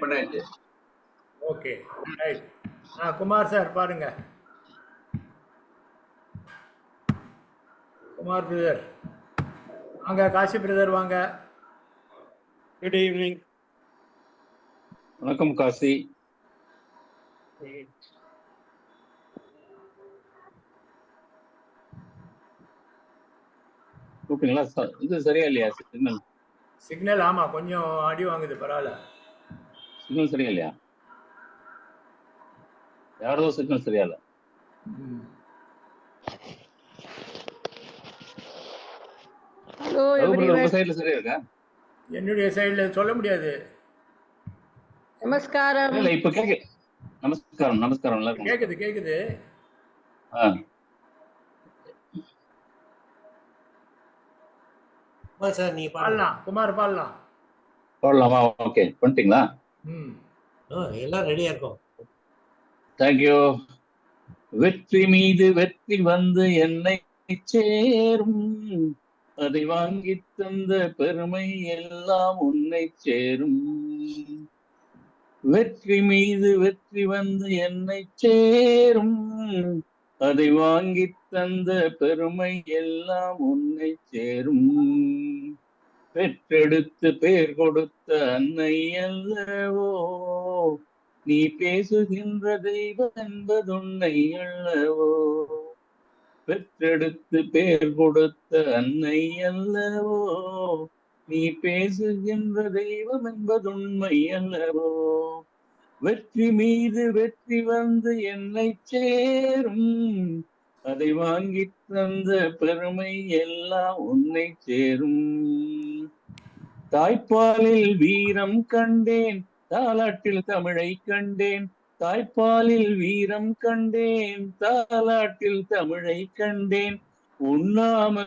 பண்ணாச்சு. Okay right. Kumar sir பாருங்க. Kumar brother வாங்க. Kasi brother வாங்க. Good evening. வணக்கம் காசி. கூப்பிட்டீங்களா? இது சரியா இல்லையா சிக்னல்? சிக்னல் ஆமா கொஞ்சம் அடி வாங்குது. பரவாயில்ல. சிக்னல் சரியா இல்லையா? யாரோ சிக்னல் சரியா இல்ல. ஹலோ உங்க சைடுல சரியா இருக்கா? என்னுடைய சைடுல சொல்ல முடியாது. நமஸ்காரம். இல்ல இப்ப கேக்கு. நமஸ்காரம் நமஸ்காரம். எல்லாம் கேக்குது கேக்குது. சார் நீங்க பாடலாம். குமார் பாடலாம். பாடலாமா? ஓகே பண்ணிட்டீங்களா? எல்லாம் ரெடியா இருக்கும். தேங்க்யூ. வெற்றி மீது வெற்றி வந்து என்னை சேரும், அதை வாங்கி தந்த பெருமை எல்லாம் உன்னை சேரும். வெற்றி மீது வெற்றி வந்து என்னை சேரும், அதை வாங்கி தந்த பெருமை எல்லாம் உன்னை சேரும். பெற்றெடுத்து பேர் கொடுத்த அன்னை அல்லவோ, நீ பேசுகின்ற தெய்வம் என்பதுன்னை அல்லவோ. பெற்றெடுத்து பேர் கொடுத்த அன்னை அல்லவோ, நீ பேசுகின்ற தெய்வம் என்பதுண்மை அல்லவோ. வெற்றி மீது வெற்றி வந்து என்னை சேரும், அதை வாங்கி தந்த பெருமை எல்லாம் உன்னை சேரும். தாய்ப்பாலில் வீரம் கண்டேன், தாலாட்டில் தமிழை கண்டேன். தாய்ப்பாலில் வீரம் கண்டேன், தாலாட்டில் தமிழை கண்டேன். உண்ணாம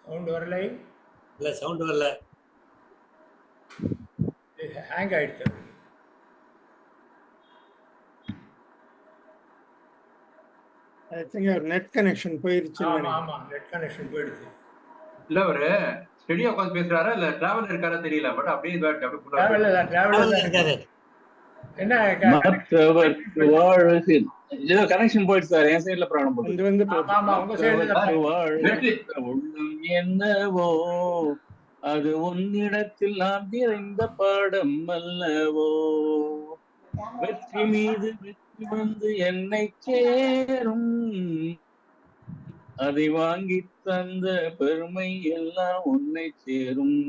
சவுண்ட் வரலை. இல்ல சவுண்ட் வரல. ஹேங் ஆயிடுச்சு. நெட் கனெக்ஷன் போயிருச்சு. ஆமா நெட் கனெக்ஷன் போயிடுச்சு. இல்ல ஒரு ஸ்டெடியா உட்கார்ந்து பேசுறாரா இல்ல டிராவல் இருக்காரா தெரியல. பட் அப்படியே டிராவல் இருக்காரு. என்ன ஏதோ கனெக்ஷன் போயிடுச்சு சார். என் சைடுல ப்ராப்ளம் போகுது. ஆமா உங்க சைடுல என்னவோ அது உன்னிடத்தில் நாம் நிறைந்த பாடம் அல்லவோ. வெற்றி மீது வெற்றி வந்து என்னை சேரும், அதை வாங்கி தந்த பெருமை எல்லாம் உன்னை சேரும்.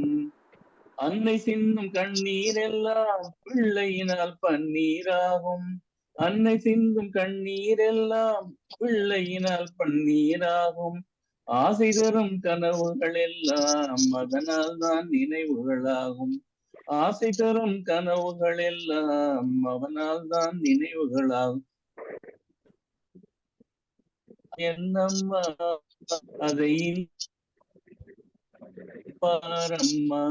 அன்னை சிந்தும் கண்ணீர் எல்லாம் பிள்ளையினால் பன்னீராகும். அன்னை சிந்தும் கண்ணீர் எல்லாம் பிள்ளையினால் பன்னீராகும். ஆசை தரும் கனவுகள் எல்லாம் அதனால் தான் நினைவுகளாகும். ஆசை தரும் கனவுகள் எல்லாம் அவனால் தான் நினைவுகளாகும். என்னம்மா அதை பாரம்மா.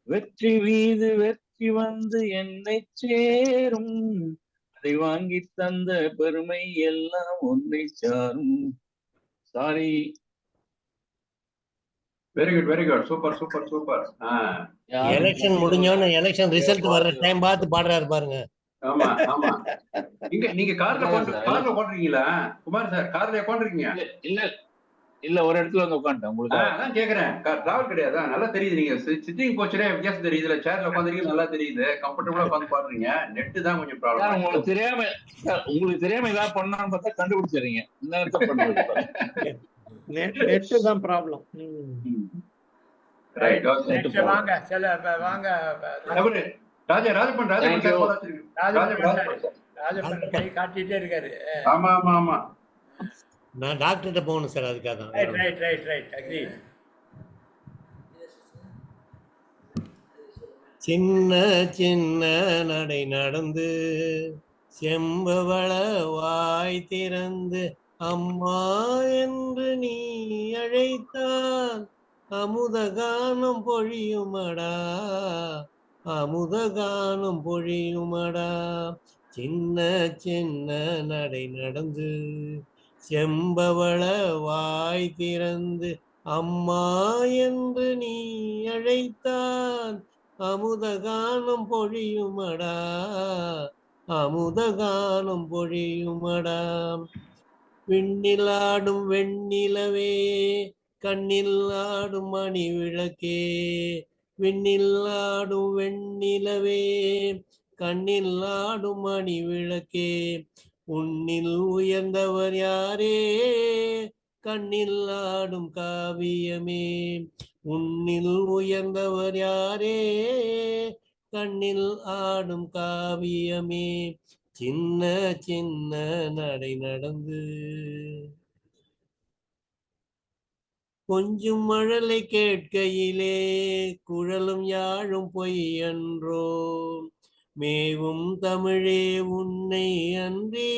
வெற்றி மீது வெற்றி வந்து என்னை சேரும், அதை வாங்கி தந்த பெருமை எல்லாம் உன்னை சாரும். Sorry. Very good super super super. Election முடிஞ்சோன்னு எலெக்ஷன் ரிசல்ட் வர்ற டைம் பார்த்து பாடுறாரு பாருங்க. ஆமா ஆமா. நீங்க கார்ல போடுறீங்களா குமார் சார்? கார்ல போடுறீங்க? இல்ல இல்ல ஒரு இடத்துல வந்து உட்காந்துட்டேன். உங்களுக்கு அதான் கேக்குறேன். டிராவல் கிடையாது. நல்லா தெரியுது. நீங்க சிட்டிங் போச்சுனே வித்தியாசம் தெரியுது. இதுல சேர்ல உட்காந்துருக்கீங்க நல்லா தெரியுது. கம்ஃபர்டபுளா உட்காந்து பாடுறீங்க. நெட் தான் கொஞ்சம் ப்ராப்ளம். உங்களுக்கு தெரியாம ஏதாவது பண்ணான்னு பார்த்தா கண்டுபிடிச்சிடுறீங்க. என்ன பண்றது? நெட் தான் ப்ராப்ளம். ரைட். வாங்க செல்ல வாங்க. ராஜப்பன் கை காட்டிட்டே இருக்காரு. ஆமா ஆமா ஆமா. நான் டாக்டர்கிட்ட போகணும் சார். அதுக்காக தான். Right agree. சின்ன சின்ன நடை நடந்து செம்பவள வாய் திறந்து அம்மா என்று நீ அழைத்தால் அமுத கானம் பொழியுமடா அமுதகானம் பொழியுமடா. சின்ன சின்ன நடை நடந்து செம்பவள வாய் திறந்து அம்மா என்று நீ அழைத்தால் அமுதகானம் பொழியுமடா. அமுதகானம் பொழியுமடா. விண்ணில் ஆடும் வெண்ணிலவே கண்ணில் ஆடும் மணி விளக்கே. விண்ணில் ஆடும் வெண்ணிலவே கண்ணில் ஆடும் மணி விளக்கே. உன்னில் உயர்ந்தவர் யாரே கண்ணில் ஆடும் காவியமே. உன்னில் உயர்ந்தவர் யாரே கண்ணில் ஆடும் காவியமே. சின்ன சின்ன நடை நடந்து கொஞ்சம் மழலை கேட்கையிலே குழலும் யாழும் பொய் என்றோ. மேவும் தமிழே உன்னை அன்றி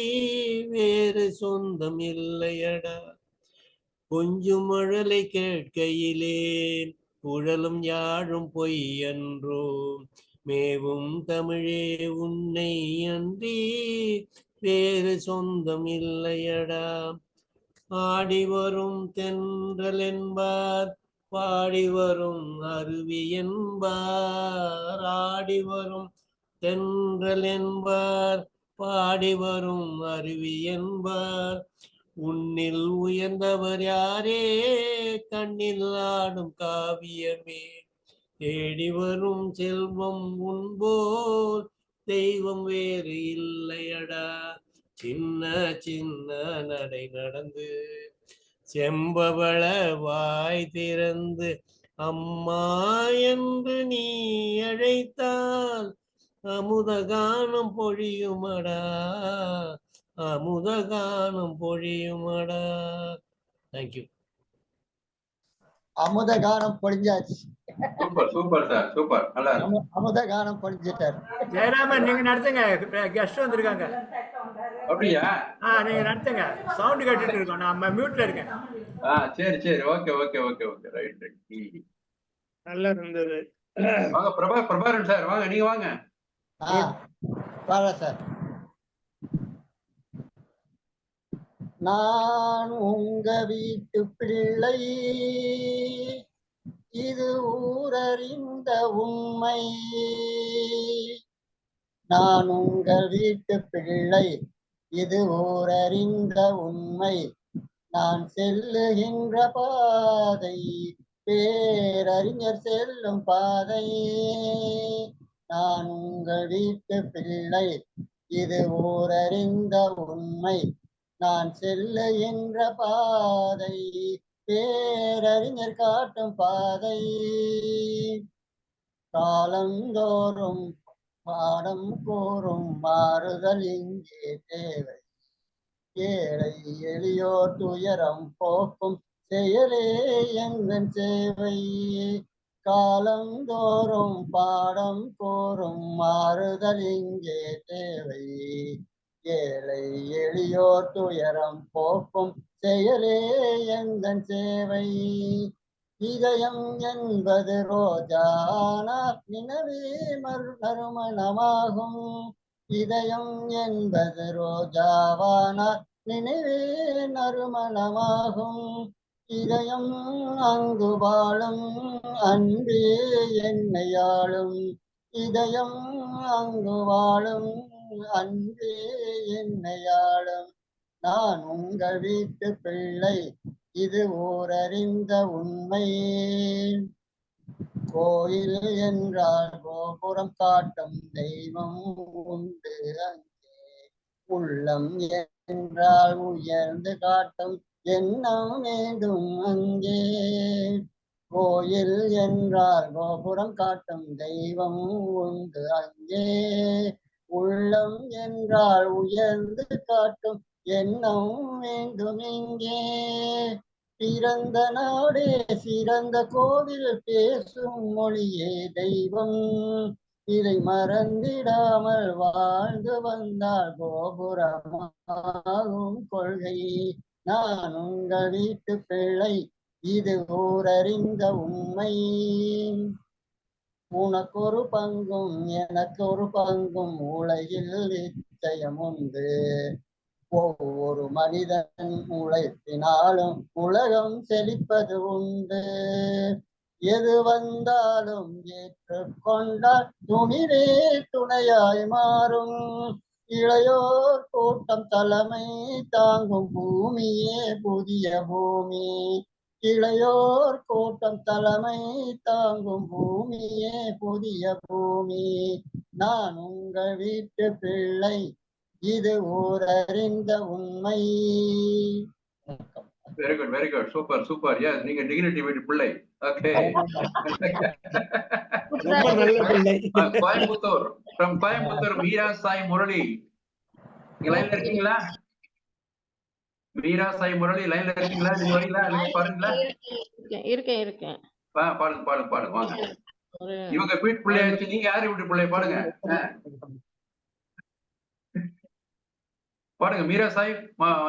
வேறு சொந்தம் இல்லையடா. கொஞ்சம் மழலை கேட்கையிலே குழலும் யாழும் பொய் என்றோ. மேவும் தமிழே உன்னை அன்றி வேறு சொந்தம் இல்லையடா. ஆடி வரும் தென்றல் என்பார் பாடி வரும் அருவி என்பார். ஆடி வரும் தென்றல் என்பார் பாடி வரும் அருவி என்பார். உன்னில் உயர்ந்தவர் யாரே கண்ணில் ஆடும் காவியமே. தேடி வரும் செல்வம் உன்போல் தெய்வம் வேறு இல்லையடா. சின்ன சின்ன நடை நடந்து செம்பவள வாய் திறந்து அம்மா என்று நீ அழைத்தால் அமுதகானம் பொழியுமடா. அமுதகானம் பொழியுமடா. தேங்க்யூ. அமுதகானம் பொழிஞ்சாச்சு. சூப்பர் சூப்பர் சார், சூப்பர், நல்லா இருக்கு. அமுதகானம் பொழிஞ்சிட்டாரு. ஜெயராமன் நீங்க நடத்துங்க, கெஸ்ட் வந்திருக்காங்க. அப்படியா? நீங்க நடத்துங்க, சவுண்ட் கேட்டுட்டு இருக்கோம், நான் மியூட்ல இருக்கேன். சரி சரி, okay okay okay okay, right right. நல்லா இருந்தது. வாங்க பிரபாகரன் சார், வாங்க, நீங்க வாங்க. வாங்க சார். நான் உங்க வீட்டு பிள்ளை, இது ஊரறிந்த உண்மை. நான் உங்கள் வீட்டு பிள்ளை, இது ஊரறிந்த உண்மை. நான் செல்லுகின்ற பாதை பேரறிஞர் செல்லும் பாதை. நான் உங்கள் வீட்டு பிள்ளை, இது ஊரறிந்த உண்மை. நான் செல்லுகின்ற பாதை பேரறிஞர் காட்டும் பாதை. காலந்தோறும் பாடம் கூறும் மாறுதல் இங்கே தேவை. ஏழை எளியோர் துயரம் போக்கும் செயலே எங்கள் சேவை. காலந்தோறும் பாடம் கூறும் மாறுதல் இங்கே தேவை. ஏழை எளியோர் துயரம் போக்கும் செயலே எங்கள் சேவை. இதயம் என்பது ரோஜானா நினைவே நறுமணமாகும். இதயம் என்பது ரோஜாவானா நினைவே நறுமணமாகும். இதயம் அங்கு வாழும் அன்பே என்னை ஆளும். இதயம் அங்கு வாழும் அன்பே என்னை ஆளும். நான் உங்கள் வீட்டு பிள்ளை, இது ஊரறிந்த உண்மை. கோயில் என்றால் கோபுரம் காட்டும் தெய்வம் உண்டு அங்கே. உள்ளம் என்றால் உயர்ந்து காட்டும் எண்ணம் வேண்டும் அங்கே. கோயில் என்றால் கோபுரம் காட்டும் தெய்வம் உண்டு அங்கே. உள்ளம் என்றால் உயர்ந்து காட்டும் எண்ணம் வேண்டும் இங்கே. பிறந்த நாடே சிறந்த கோவில், பேசும் மொழியே தெய்வம். இதை மறந்திடாமல் வாழ்ந்து வந்தால் கோபுரமாகும் கொள்கை. நான் உங்கள் வீட்டு பிள்ளை, இது ஊரறிந்த உண்மை. உனக்கொரு பங்கும் எனக்கொரு பங்கும் உலகில் நிச்சயம் உண்டு. ஒவ்வொரு மனிதன் உழைப்பினாலும் உலகம் செழிப்பது உண்டு. எது வந்தாலும் ஏற்றுக்கொண்டால் துணிவே துணையாய் மாறும். இளையோர் கூட்டம் தலைமை தாங்கும் பூமியே புதிய பூமி. இளையோர் கூட்டம் தலைமை தாங்கும் பூமியே புதிய பூமி. நான் உங்கள் வீட்டு பிள்ளை, இது ஊரறிந்த உண்மை. Very good, very good, super super. Yes, நீங்க டிகினிட்டி வீட்டு பிள்ளை. ஓகே. ரொம்ப நல்ல பிள்ளை. கோயம்புத்தூர், ஃப்ரம் கோயம்புத்தூர், மீரா சாய் முரளி. நீங்க லைன்ல இருக்கீங்களா? மீரா சாய் முரளி லைன்ல இருக்கீங்களா? நீங்க வரீங்களா? நீங்க பாருங்களா? இருக்கேன் இருக்கேன். பாடுங்க பாடுங்க பாடுங்க, வாங்க. இவங்க வீட்டு பிள்ளையாச்சு, நீங்க யாரு வீட்டு பிள்ளை? பாடுங்க பாடுங்க. மீரா சாய்,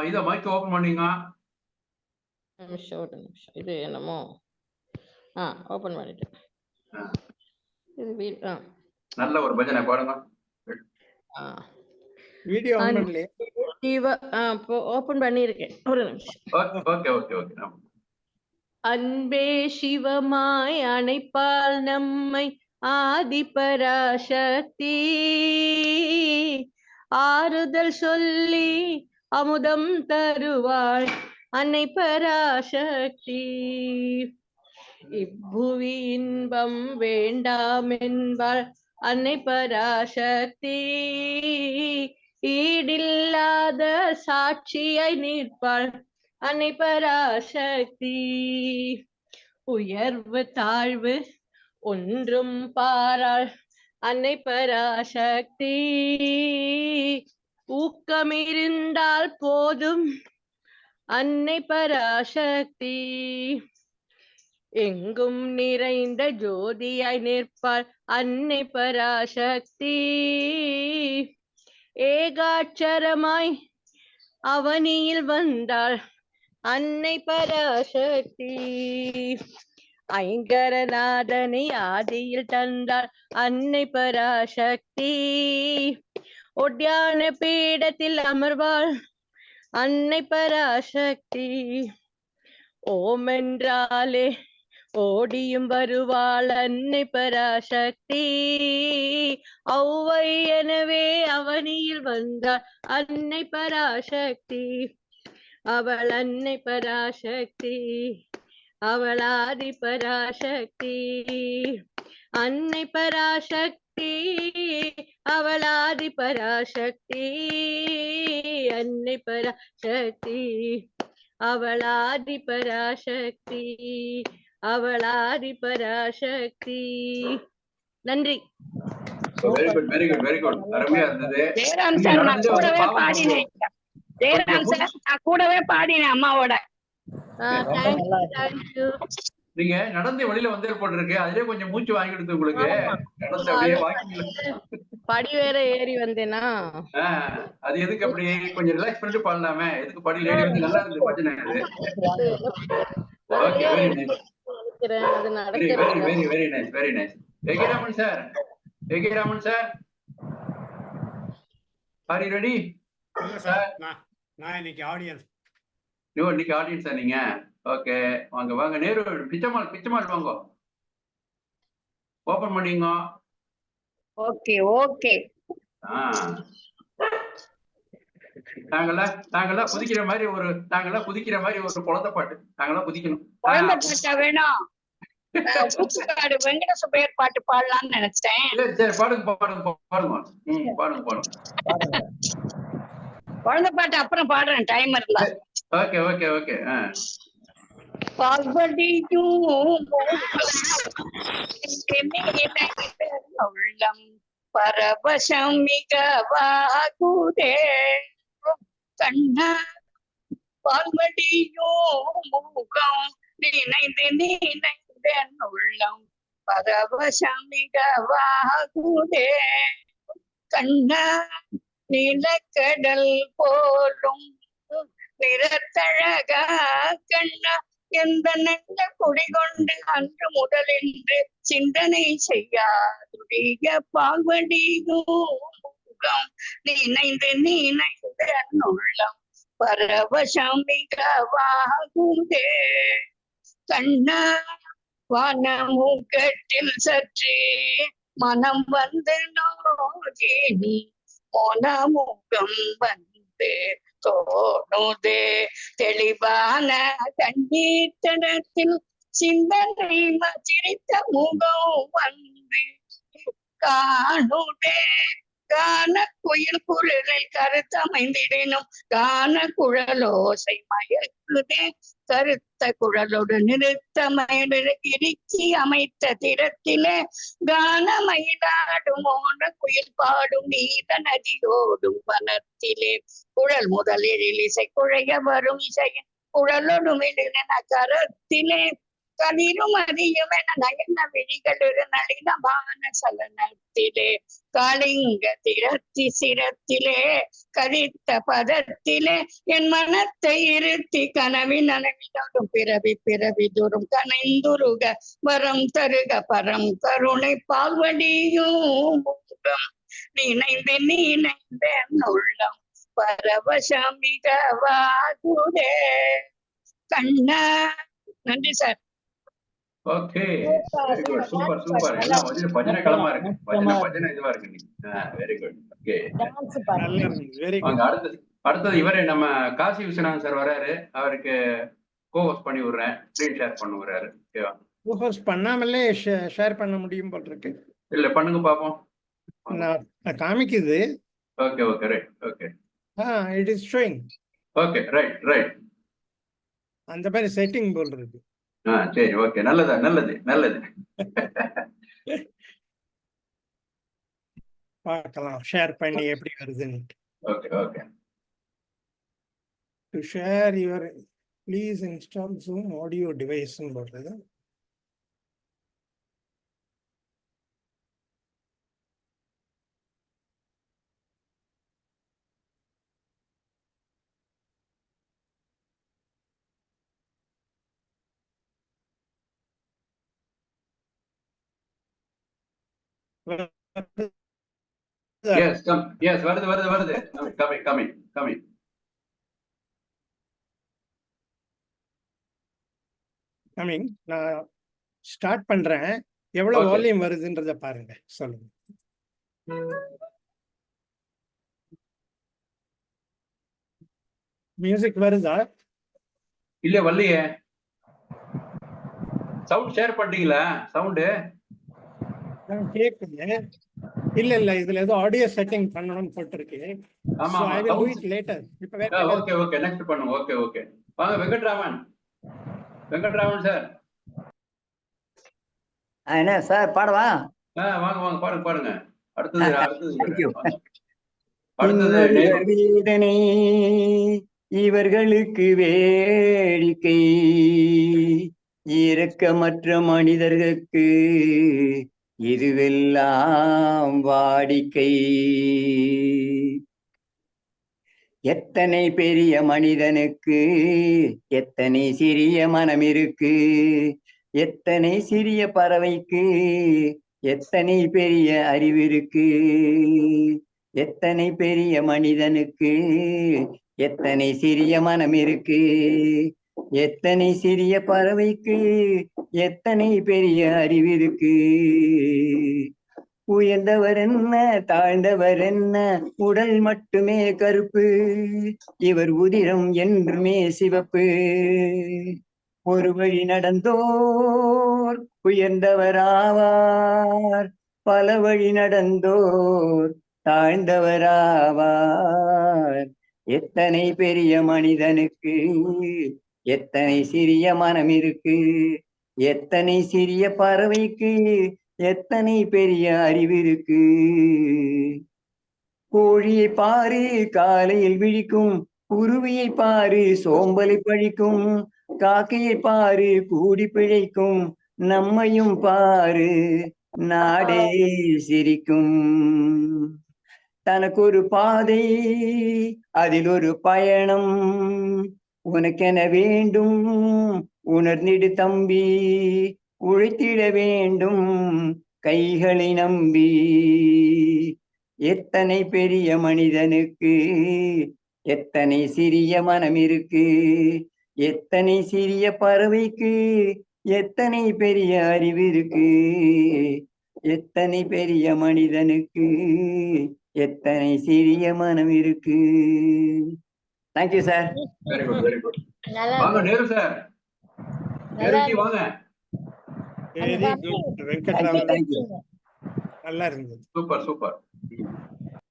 இதை மைக் ஓபன் பண்ணீங்க. நிமிஷம் இது என்னமோ ஓபன் பண்ணிட்டேன். இது நல்ல ஒரு பஜனை பாடுங்க. வீடியோ ஆன் பண்ணலையே. ஓபன் பண்ணியிருக்கேன், ஒரு நிமிஷம். Okay okay okay. அன்பே சிவமாய் அணைப்பால் நம்மை ஆதிபராசக்தி. ஆறுதல் சொல்லி அமுதம் தருவாள் அன்னை பராசக்தி. இப்புவி இன்பம் வேண்டாம் என்பாள் அன்னை பராசக்தி. ஈடில்லாத சாட்சியாய் நிற்பாள் அன்னை பராசக்தி. உயர்வு தாழ்வு ஒன்றும் பாராள் அன்னை பராசக்தி. ஊக்கமிருந்தால் போதும் அன்னை பராசக்தி. எங்கும் நிறைந்த ஜோதியாய் நிற்பாள் அன்னை பராசக்தி. ஏகாட்சரமாய் அவனியில் வந்தாள் அன்னை பராசக்தி. ஐங்கரநாதனை ஆதியில் தந்தாள் அன்னை பராசக்தி. ஒட்டியான பீடத்தில் அமர்வாள் அன்னை பராசக்தி. ஓம் என்றாலே ஓடியும் வருவாள் அன்னை பராசக்தி. ஔவை எனவே அவனியில் வந்தாள் அன்னை பராசக்தி. அவள் அன்னை பராசக்தி, அவள் ஆதி பராசக்தி. அன்னை பராசக்தி, அவள் ஆதி பராசக்தி. அன்னை பராசக்தி, அவள் ஆதி பராசக்தி, அவள் ஆதி பராசக்தி. நன்றி. Very good, very good, very good. அருமையா இருந்தது. ஜெயராம் சார், நான் கூடவே பாடினேன். ஜெயராம் சார், நான் கூடவே பாடினேன் அம்மாவோட. நீங்க நடந்து வெளியில வந்து போட்டிருக்கு, அதுலயே கொஞ்சம் மூச்சு வாங்கி கொடுத்து உங்களுக்கு. நடந்து அப்படியே வாக்கிங் படி வேற ஏறி வந்தேனா, அது எதுக்கு அப்படி கொஞ்சம் ரிலாக்ஸ் பண்ணிட்டு பாடலாமே? எதுக்கு படி ஏறி வந்து? நல்லா இருந்து பஜனை இது. Okay, very nice, very very very very nice, very nice. A K Raman sir, A K Raman sir, are you ready? நான் இன்னைக்கு ஆடியன்ஸ். இன்னைக்கு ஆடியன்ஸா நீங்க? ஓகே, வாங்க வாங்க. நேரு, பிச்சமால், பிச்சமால் வாங்க, ஓபன் பண்ணீங்க. Okay okay. நாங்கெல்லாம் குதிக்கிற மாதிரி ஒரு, நாங்கெல்லாம் குதிக்கிற மாதிரி ஒரு குழந்தை பாட்டு, நாங்கெல்லாம் குதிக்கணும். குழந்தை பாட்டா வேணும்? கூத்துக்காடு வெங்கட சுப்பையர் பாட்டு பாடலாம்னு நினைச்சேன். சரி, பாடுங்க பாடுங்க பாடுங்க. பாடுங்க பாடுங்க. குழந்தை பாட்டு அப்புறம் பாடுறேன், டைம் இருந்தா. Okay okay okay. உள்ளம் பரவசம் மிகவாகுதே கண்ணா. பால்வடியோ முகம் நினைந்து நினைந்தேன் உள்ளம் பரவசம் மிகவாகுதே கண்ணா. நிலக்கடல் போலும் நிறத்தழகா கண்ணா. எந்த நெஞ்ச குடிகொண்டு அன்று முதலென்று சிந்தனை செய்யாதுடைய பால்வடியும் நினைந்து நினைந்து உள்ளம் பரவசம் மிகவாகுதே. கண்ணா வானமுகட்டில் சற்றே மனம் வந்து நோகினி மோனமுகம் வந்து தோணுதே. தெளிவான கண்ணீர்த்தனத்தில் சிந்தனை சிரித்த முகம் வந்து காணுதே. கான குயில் குரலில் கருத்தமைந்திடனும் கான குழலோசை மயக்குதே. கருத்த குழலோடு நிறுத்தமயிடு இறுக்கி அமைத்த திறத்திலே கானமயிலாடும் மோன குயில் பாடும் நீத நதியோடும் வனத்திலே குழல் முதலில் இசை குழைய வரும் இசையின் குழலோடும் என கரத்திலே கதிரும் அதிகம் என நயன விழிகள் நளினமான சலனத்திலே காளிங்க திறத்தி சிரத்திலே கரித்த பதத்திலே என் மனத்தை இருத்தி கனவின் நனவினோடும் பிறவி பிறவி தூரும் கனைந்துருக வரம் தருக பரம் கருணை பால்வடியும் நினைந்து நினைந்த உள்ளம் பரவசமிகவாகுதே. கண்ணா. நன்றி sir. Okay, very good, super super. எல்லாம் பஜனை களமா இருக்கு, பஜனை இதுவா இருக்கு. Very good. ஓகே, நல்லா இருந்தது. வெரி வாங்க. குட். அடுத்தது இவரே நம்ம காசி விஸ்வநாதன் சார் வராரு. அவருக்கு கோஹோஸ்ட் பண்ணி விடுறேன், ஸ்கிரீன் ஷேர் பண்ண விடுறாரு. ஓகேவா? கோஹோஸ்ட் பண்ணாமலே ஷேர் பண்ண முடியும் போல் இருக்கு. இல்ல, பண்ணுங்க பாப்போம். நான் காமிக்குது. Okay okay, right. Okay, it is showing. Okay, right right. அந்த மாதிரி செட்டிங் போல் இருக்கு. சரி, ஓகே, நல்லதா, நல்லது நல்லது. பார்க்கலாம் ஷேர் பண்ணி எப்படி வருதுன்னு. Okay okay. To share your please install Zoom audio டிவைஸ்ன்னு போடுறது. எஸ், எஸ், வருது வருது வருது. Coming coming coming. கமிங். நான் ஸ்டார்ட் பண்றேன். எவ்வளவு Okay. வால்யூம் வருதுன்றத பாருங்க, சொல்லுங்க. மியூசிக் வருதா? இல்ல, வரலையே. சவுண்ட் ஷேர் பண்ணிட்டீங்களா? சவுண்ட் கேக்குங்க. இல்ல இல்ல, இதுல ஏதோ ஆடியோ செட்டிங் பண்ணணும்னு போட்டிருக்கு. ஆமா So ஆமா, I will do sound. it later. இப்ப வேற ஓகே ஓகே, நெக்ஸ்ட் பண்ணுங்க. ஓகே ஓகே, வாங்க வெங்கட்ராமன். வெங்கட்ராமன் சார். என்ன சார் பாடவா? வாங்க வாங்க, பாருங்க பாருங்க. அடுத்தது Thank you. அடுத்தது வீடனை இவர்களுக்கு வேடிக்கை, இரக்கமற்ற மனிதர்களுக்கு இதுவெல்லாம் வாடிக்கை. எத்தனை பெரிய மனிதனுக்கு எத்தனை சிறிய மனம் இருக்கு, எத்தனை சிறிய பறவைக்கு எத்தனை பெரிய அறிவு இருக்கு. எத்தனை பெரிய மனிதனுக்கு எத்தனை சிறிய மனம் இருக்கு, எத்தனை சிறிய பறவைக்கு எத்தனை பெரிய அறிவு இருக்கு. உயர்ந்தவர் என்ன தாழ்ந்தவர் என்ன, உடல் மட்டுமே கருப்பு, இவர் உதிரம் என்றுமே சிவப்பு. ஒரு வழி நடந்தோர் உயர்ந்தவராவார், பல வழி நடந்தோர் தாழ்ந்தவராவார். எத்தனை பெரிய மனிதனுக்கு எத்தனை சிறிய மனம் இருக்கு, எத்தனை சிறிய பறவைக்கு எத்தனை பெரிய அறிவு இருக்கு. கோழியை பாரு காலையில் விழிக்கும், குருவியை பாரு சோம்பலை பழிக்கும், காக்கையை பாரு கூடி பிழைக்கும், நம்மையும் பாரு நாடே சிரிக்கும். தனக்கு ஒரு பாதை அதில் ஒரு பயணம், உனக்கென வேண்டும் உணர்ந்திடு தம்பி உழைத்திட வேண்டும் கைகளை நம்பி. எத்தனை பெரிய மனிதனுக்கு எத்தனை சிறிய மனம் இருக்கு, எத்தனை சிறிய பறவைக்கு எத்தனை பெரிய அறிவு இருக்கு, எத்தனை பெரிய மனிதனுக்கு எத்தனை சிறிய மனம் இருக்கு. Thank you sir. Very good very good. நல்லா வாங்க இருக்கு. நேரு சார், நல்லா நேருஜி வாங்க. Very good Venkatraman, thank you. நல்லா இருந்தது. Super super.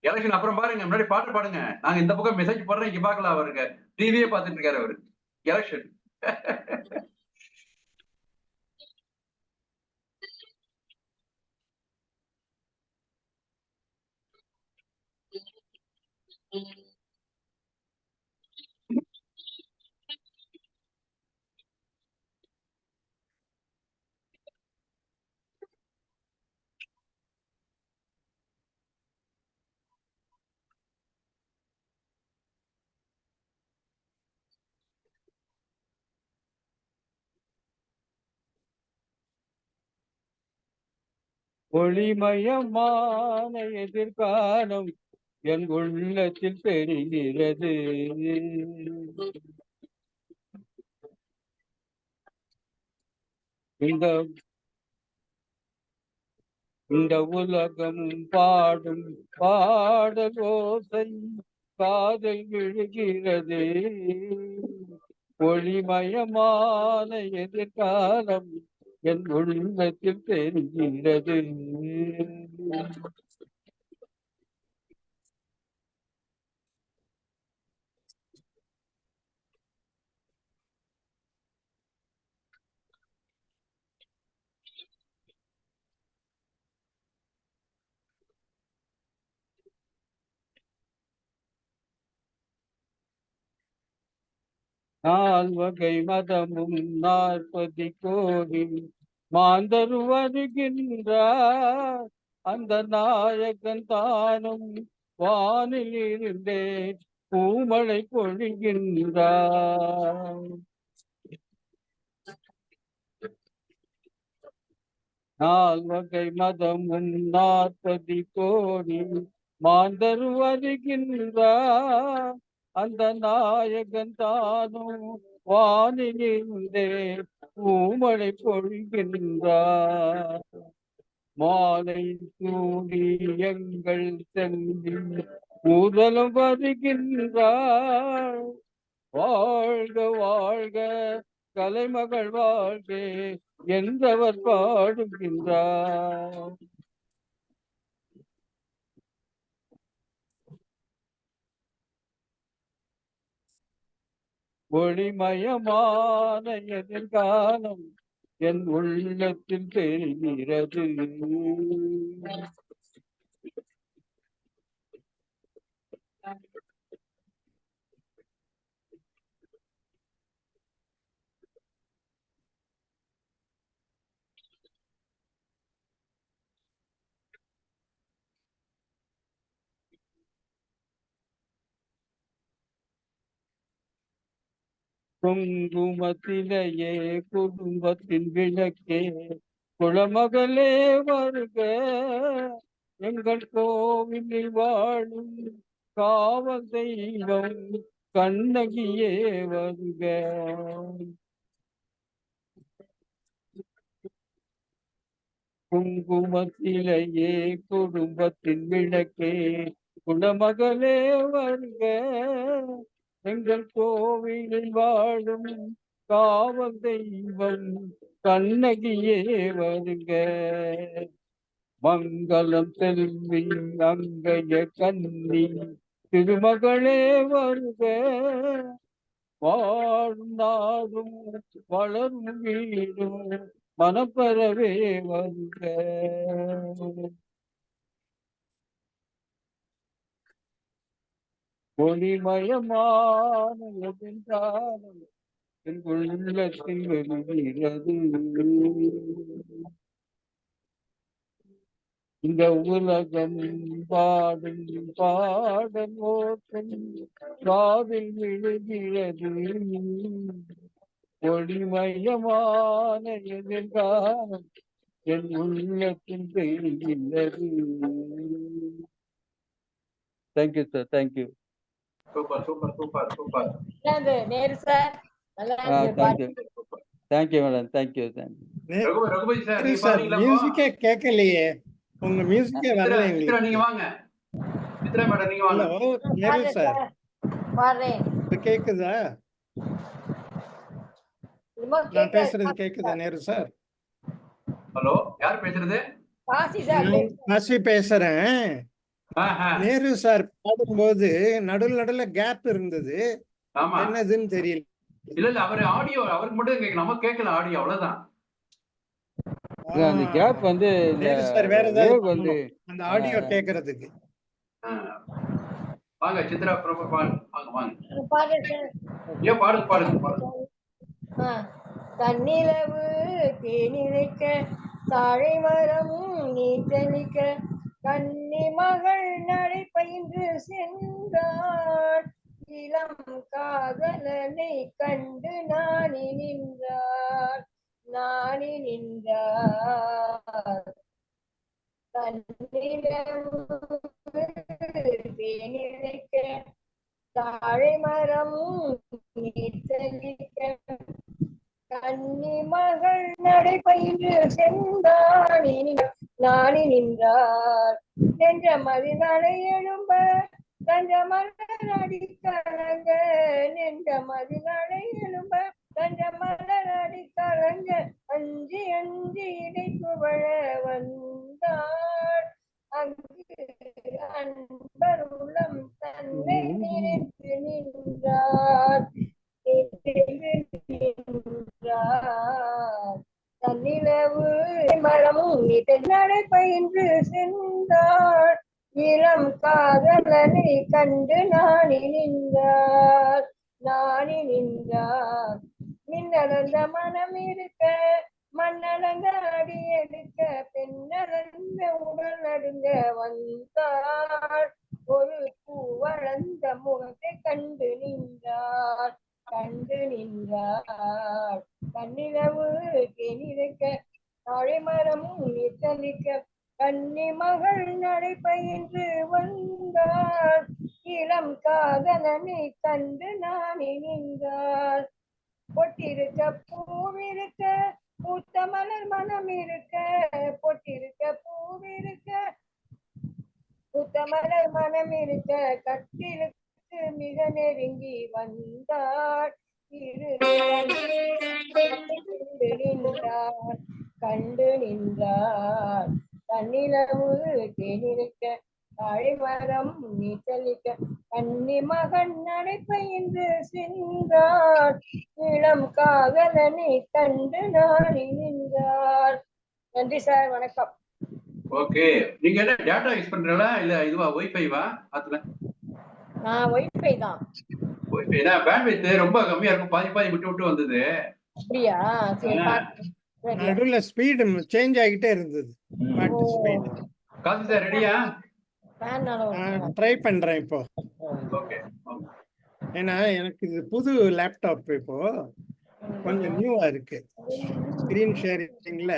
எலெக்ஷன் அப்புறம் பாருங்க, முன்னாடி பாட்டு பாடுங்க. நாங்க இந்த பக்கம் மெசேஜ் போடுறோம், இங்க பாக்கலாம். அவருக்கு டிவியே பாத்துட்டு இருக்காரு அவரு. எலெக்ஷன் ஒளிமயமான எதிர்காலம் என் உள்ளத்தில் தெரிகிறது. இந்த உலகம் பாடும் பாடல் ஓசை காதல் விழுகிறது. ஒளிமயமான எதிர்காலம் என் உள்ளத்தில் தெரிகிறது. நால்வகை மதமும் 40 கோடி மாந்தர் வருகின்றார். அந்த நாயகன் தானும் வானில் இருந்தே பூமழை பொழிகின்றார். நால்வகை மதமும் 40 கோடி மாந்தர் வருகின்றார். அந்த நாயகன் தானும் வானிலிருந்தே பூமழை பொழிகின்றார். மாலை சூடி எங்கள் செல்வி முதலும் வருகின்றார். வாழ்க வாழ்க கலைமகள் வாழ்க என்றவர் பாடுகின்றார். ஒளிமயமான எதிர்காலம் என் உள்ளத்தில் தெரிகிறது. குங்குமத்திலேயே குடும்பத்தின் விளக்கே குளமகளே வருக. எங்கள் கோவிலில் வாழும் காவல் தெய்வம் கண்ணகியே வருக. குங்குமத்திலேயே குடும்பத்தின் விளக்கே குளமகளே வருக. எங்கள் கோவிலில் வாழும் காவல் தெய்வம் கண்ணகியே வருக. மங்களம் செல்வி அங்கைய கன்னி திருமகளே வருக. வாழும் நாடும் வளரும் வீடும் மனப்பெறவே வருக. ஒளிமயமான எதிர்காலம் என் உள்ளத்தில் வெளிகிறது. இந்த உலகம் பாடும் பாடல் ஓசை காதில் விழுகிறது. ஒளிமயமான எதிர்காலம் என் உள்ளத்தின் தெரிகின்றது. Thank you sir, thank you. Super super super super. என்னது நேரு சார் நல்லா இருந்தது பாட்டு. Thank you madam, thank you. Raghupathi sir சரி நீங்க சார், பாத்தீங்களா? மியூசிக்கே கேட்கலையே, உங்க மியூசிக்கே வரல சித்ரா நீங்க எங்களுக்கு. வாங்க. சித்ரா மேடம் நீங்க வாங்க. ஹலோ நேரு சார், பாடுறேன். இப்ப கேக்குதா? என்னமோ நான் கேட்காது. பேசுறது கேக்குதா நேரு சார்? ஹலோ யார் பேசுறது? காசி சார் நான் காசி பேசுறேன். நேரு சார் பாடும்போது நடுவுல கேப் இருந்தது, ஆமா என்னதுன்னு தெரியல. இல்ல அவரு ஆடியோ அவருக்கு மட்டும் கேட்கல, நம்ம கேட்கல ஆடியோ, அவ்வளவுதான். அந்த கேப் வந்து நேரு சார் வேற ஏதாவது வந்து பண்ணணும், அந்த ஆடியோ கேக்குறதுக்கு. வாங்க சித்ரா பிரபு வாங்க வாங்க. பாடுறேன் சார். ஏன் பாடுங்க. தன்னிலவு தேனிழைக்க தாழை மரம் நீச்சலிக்க கன்னி மகள் நடை பயின்று சென்றாள். இளம் காதலனை கண்டு நாணி நின்றார். தன்னிலவு தேனிழைக்க தாழை மரம் நீச்சலிக்க கன்னி மகள் நடை பயின்று சென்றாள். நாணி நின்றார். நெஞ்ச மதிநடை எழும்ப தஞ்ச மலர் அடி கலங்க. நெஞ்ச மதிநடை எழும்ப தஞ்ச மலர் அடி கலங்க. அஞ்சி அஞ்சி இடை புகழ வந்தாள். அங்கு அன்பர் உள்ளம் தன்னை நினைத்து நின்றார். தன்னிலவு மரமும் நடை பயின்று சென்றார். இளம் காதலனை கண்டு நாணி நின்றார். மின்னலந்த மனம் இருக்க மண்ணலங்க அடி எடுக்க பெண்ணலந்த உடல் நடுங்க வந்தார். ஒரு பூ வளர்ந்த முகத்தை கண்டு நின்றார். கண்ணிலவு தேனிழைக்க தாழை மரமும் நீச்சலிக்க கன்னி மகள் நடை பயின்று வந்தார். இளம் காதலனை கண்டு நாணி நின்றார். பொட்டிருக்க பூவிருக்க பூத்த மலர் மனம் இருக்க. பொட்டிருக்க பூவிருக்க பூத்த மலர் மனம் இருக்க கட்டிருக்கு மிக நெருங்கி வந்தார். கண்டு நின்றார். தன்னிலவு தேனிருக்க தாழை மரம் நீச்சலிக்க கன்னி மகன் நடை பயின்று சென்றார். இளம் காதலனை கண்டு நாணி நின்றார். நன்றி சார், வணக்கம். ஓகே, நீங்க என்ன டேட்டா யூஸ் பண்றீங்களா இல்ல இதுவா வைஃபைவா? அதுல நான் வைஃபை தான். வைஃபை தான். பேண்ட்வித் ரொம்ப கம்மியா இருக்கும், பாதி விட்டு வந்தது. அப்படியா? சரி. நடுவுல ஸ்பீடு சேஞ்ச் ஆகிட்டே இருந்தது, பாட்டு ஸ்பீடு. காசி சார் ரெடியா? ட்ரை பண்றேன் இப்போ. ஓகே. ஏன்னா எனக்கு இது புது லேப்டாப், இப்போ கொஞ்சம் நியூவா இருக்கு. ஸ்கிரீன் ஷேரிங்ல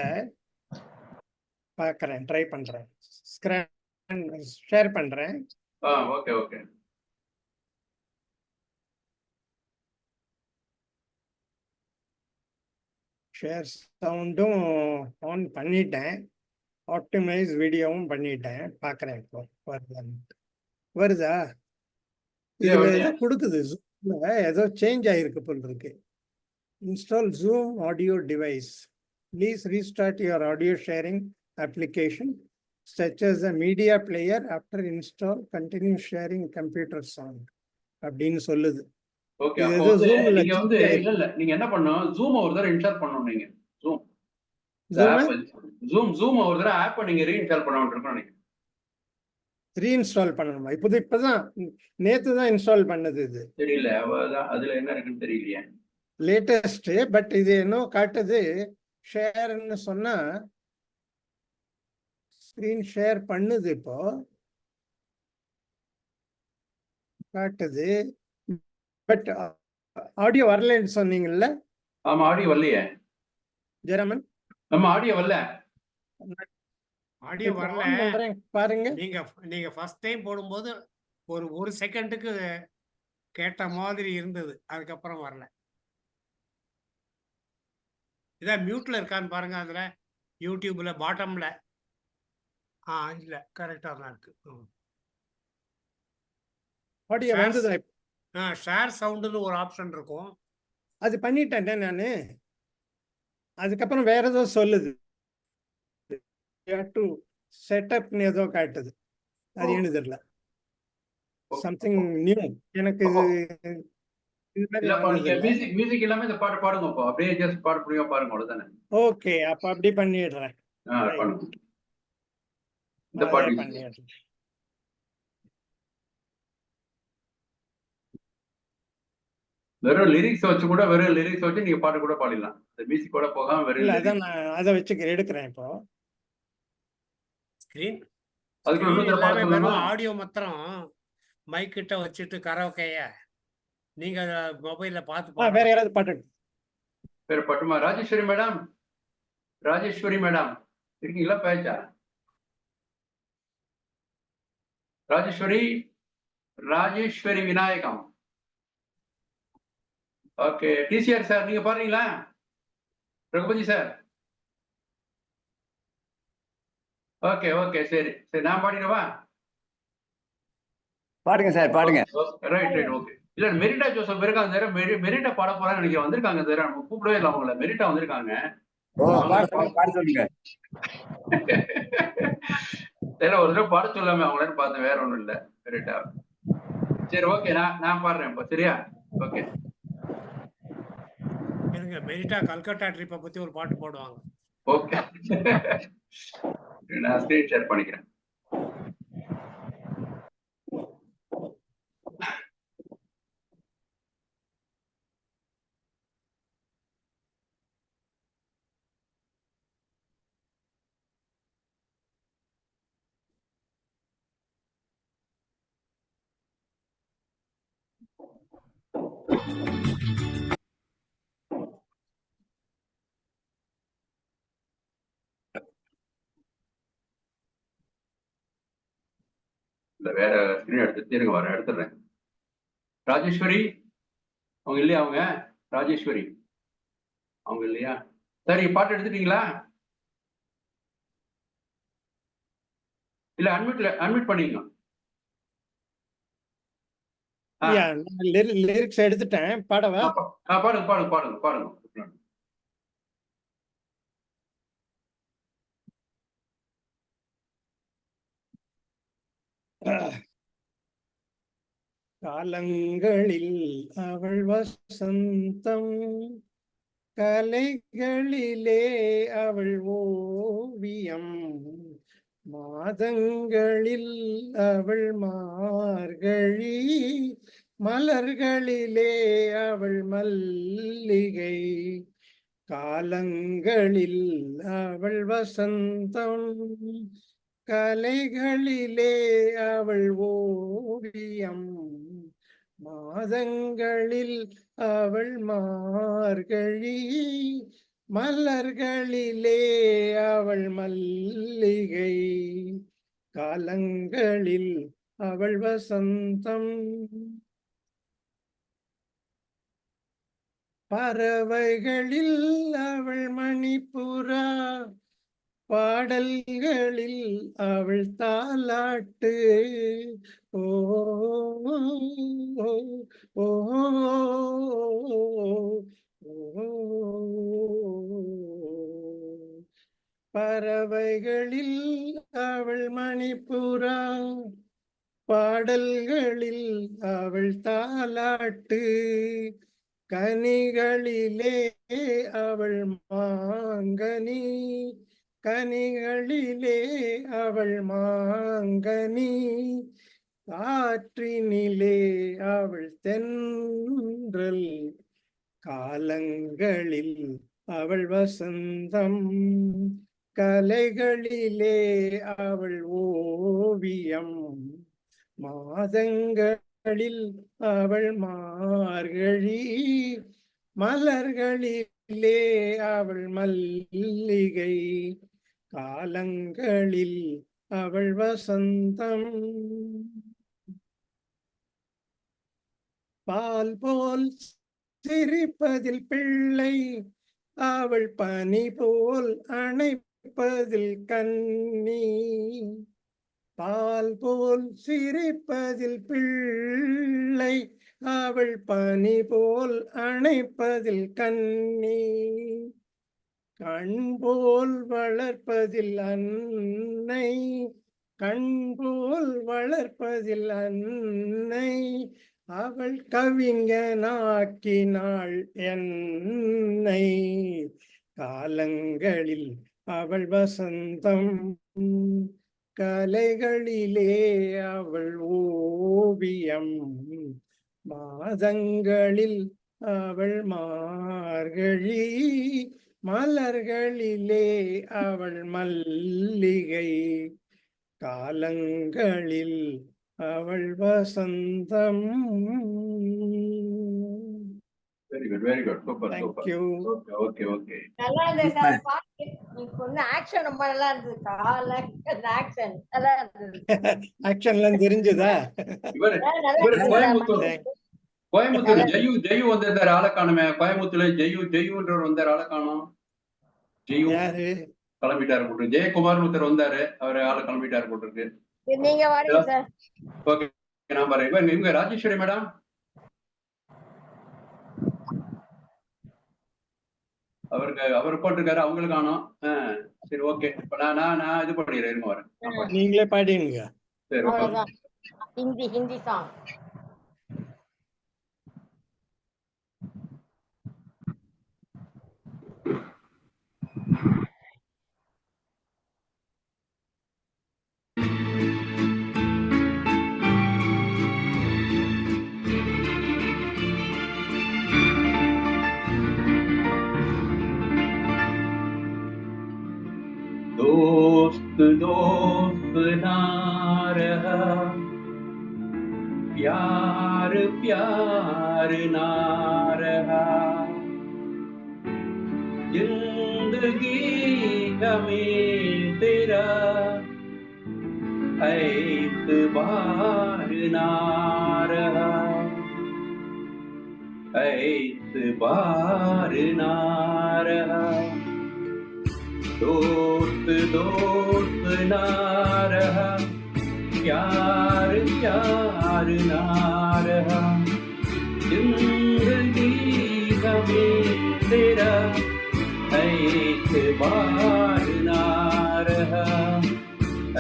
பாக்குறேன், ட்ரை பண்றேன், ஷேர் பண்றேன். Okay okay. ஷேர் சவுண்டும் ஆன் பண்ணிட்டேன், ஆப்டிமைஸ் வீடியோவும் பண்ணிட்டேன். பாக்குறேன் இப்போ வருதா? இதுல ஏதோ கொடுக்குது, ஜூம்ல ஏதோ சேஞ்ச் ஆயிருக்கு போல் இருக்கு. Install Zoom audio device. Please restart your audio sharing application such as a media player after install, continue sharing computer sound அப்படின்னு சொல்லுது. ஓகே, அப்போ நீங்க வந்து இல்ல நீங்க என்ன பண்ணனும், ஜூம் ஒரு தடவை இன்ஸ்டால் பண்ணனும். நீங்க ஜூம் ஒரு தடவை ஆப் நீங்க ரீஇன்ஸ்டால் பண்ணனும். நீங்க ரீஇன்ஸ்டால் பண்ணணுமா? இப்பதான் நேத்து தான் இன்ஸ்டால் பண்ணது. இது தெரியல, அதுல என்ன இருக்குன்னு தெரியலையே, லேட்டஸ்ட். பட் இது என்ன காட்டுது, ஷேர்னு சொன்னா ஸ்கிரீன் ஷேர் பண்ணுது, இப்போ காட்டுது. பட் ஆடியோ வரலன்னு சொன்னீங்கல்ல, ஆமா ஆடியோ வரலையே. ஜெரமன் நம்ம ஆடியோ வரல. ஆடியோ இப்ப வரல. on பண்றேன் பாருங்க. நீங்க ஃபர்ஸ்ட் டைம் போடும்போது ஒரு செகண்டுக்கு கேட்ட மாதிரி இருந்தது, அதுக்கப்புறம் வரல. இதான் மியூட்ல இருக்கான்னு பாருங்க. அதுல யூடியூப்ல பாட்டம்ல. இல்ல கரெக்டா தான் இருக்கு. ஆடியோ வந்ததா? ஷேர் சவுண்டுன்னு ஒரு ஆப்ஷன் இருக்கும். அது பண்ணிட்டேன் நானு. அதுக்கப்புறம் வேற ஏதோ சொல்லுது. டு செட்டப்னு ஏதோ காட்டுது. அது என்ன தெரியல. Something new. எனக்கு இது மாதிரி இல்லப்பா நீங்க ஆனதில்லை. மியூசிக் இல்லாம இந்த பாட்டு பாடுங்க. அப்போ அப்படியே ஜஸ்ட் பாட முடியுமா பாருங்க, அவ்வளவுதானே. ஓகே, அப்ப அப்படி பண்ணிடுறேன். பண்ணுங்க. இந்த பாட்டு பண்ணிடுறேன். வெறும் லிரிக்ஸ் வச்சு கூட, வெறும் லிரிக்ஸ் வச்சு நீங்க பாட்டு கூட பாடிடலாம். இந்த மியூசிக் கூட போகாம வெறும் இல்ல அதான் நான் அதை வச்சு எடுக்கிறேன் இப்போ. ஸ்கிரீன் அதுக்கு இன்னொரு பாட எல்லாமே சொல்லணுமா? வெறும் ஆடியோ மாத்திரம் மைக் கிட்ட வச்சுட்டு கரோக்கைய நீங்க மொபைல்ல பார்த்து வேற யாராவது பாட்டு வேற பாட்டுமா? ராஜேஸ்வரி மேடம், ராஜேஸ்வரி மேடம் இருக்கீங்களா? பேச்சா Rajeswari, Rajeswari Vinayagam. Okay, TCR sir நீங்க பாடுறீங்களா? ரகுபதி சார். ஓகே ஓகே, சரி சரி, நான் பாடினவா? பாடுங்க சார், பாடுங்க. Right right, okay. இல்ல மெரிட்டா ஜோசப் இருக்காங்க சார். மெரிட்டா பாட போறான்னு நினைக்கிறேன். வந்திருக்காங்க சார், நம்ம கூப்பிடவே இல்லை அவங்கள. மெரிட்டா வந்திருக்காங்க. பாட சொல்லுங்க. ஒரு தடவை பாட சொல்லாம அவங்களன்னு பார்த்தேன், வேற ஒண்ணும் இல்ல. மெரிட்டா. சரி ஓகே, நான் பாடுறேன் இப்போ. சரியா? ஓகே. எனக்கு மெரிட்டா கல்கட்டா ட்ரிப்பை பத்தி ஒரு பாட்டு போடுவாங்க. ஓகே, நான் ஸ்கிரீன் ஷேர் பண்ணிக்கிறேன். இல்ல வேற ஸ்கிரீன் எடுத்துருங்க, வர எடுத்துடுறேன். ராஜேஸ்வரி அவங்க இல்லையா? அவங்க ராஜேஸ்வரி அவங்க இல்லையா? சரி, பாட்டு எடுத்துட்டீங்களா? இல்ல அன்மியூட் பண்ணிங்க. லிரிக்ஸ் எடுத்துட்டேன். பாடவா? பாடுங்க பாடுங்க பாடுங்க பாடுங்க. காலங்களில் அவள் வசந்தம், கலைகளிலே அவள் ஓவியம், மாதங்களில் அவள் மார்கழி, மலர்களிலே அவள் மல்லிகை. காலங்களில் அவள் வசந்தம், கலைகளிலே அவள் ஓவியம், மாதங்களில் அவள் மார்கழி, மலர்களிலே அவள் மல்லிகை. காலங்களில் அவள் வசந்தம். பறவைகளில் அவள் மணிப்புறா, பாடல்களில் அவள் தாலாட்டு. ஓ ஓ பறவைகளில் அவள் மணிப்புறா, பாடல்களில் அவள் தாலாட்டு. கனிகளிலே அவள் மாங்கனி, கனிகளிலே அவள் மாங்கனி, காற்றினிலே அவள் தென்றல். காலங்களில் அவள் வசந்தம், கலைகளிலே அவள் ஓவியம், மாதங்களில் அவள் மார்கழி, மலர்களிலே அவள் மல்லிகை, காலங்களில் அவள் வசந்தம். பால் போல் சிரிப்பதில் பிள்ளை, அவள் பனி போல் அணைப்பதில் கன்னி. பால் போல் சிரிப்பதில் பிள்ளை, அவள் பனி போல் அணைப்பதில் கன்னி. கண் போல் வளர்ப்பதில் அன்னை, கண் போல் வளர்ப்பதில் அன்னை. அவள் கவிஞனாக்கினாள் என்னை, காலங்களில் அவள் வசந்தம். கலைகளிலே அவள் ஓவியம், மாதங்களில் அவள் மார்கழி. மலர்களிலே அவள் மல்லிகை, காலங்களில் அவள் வசந்தம். Very good, very good, super, Thank super. you. Okay, okay, okay. நல்லா இருந்தது சார் பாட்டு. நீங்க சொன்ன ஆக்ஷன் ரொம்ப நல்லா இருந்தது. ஆக்ஷன் நல்லா இருந்தது. ஆக்ஷன்லாம் தெரிஞ்சதா? இவரு நல்லா இவரு இருந்தது. கோயம்புத்தூர் கோயம்புத்தூர் ஜெயு ஜெயு வந்திருந்தாரு, ஆளை காணுமே. கோயம்புத்தூர்ல ஜெயுன்றவர் வந்தாரு, ஆளை காணும். ஜெயு யாரு? கிளம்பிட்டாரு போட்டு. ஜெயக்குமார்னு ஒருத்தர் வந்தாரு, அவரு ஆளை கிளம்பிட்டாரு போட்டுருக்கு. நீங்க வாடுங்க சார். ஓகே, நான் பாரு. இவங்க ராஜேஸ்வரி மேடம், அவர் போட்டிருக்காரு, அவங்களுக்கு காணும். சரி, ஓகே. இப்ப நான் இது பண்ணிடுறேன், இருங்க வரேன். நீங்களே பாடினுங்க. சரி, அவ்வளவுதான். ஹிந்தி சாங். दोस्त दोस्त ना रहा, प्यार प्यार ना रहा, जिंदगी हमें तेरा ऐतबार ना रहा, ऐतबार ना रहा। दोस्त दोस्त ना रहा, प्यार प्यार ना रहा, जिंदगी हमें तेरा ऐतबार ना रहा,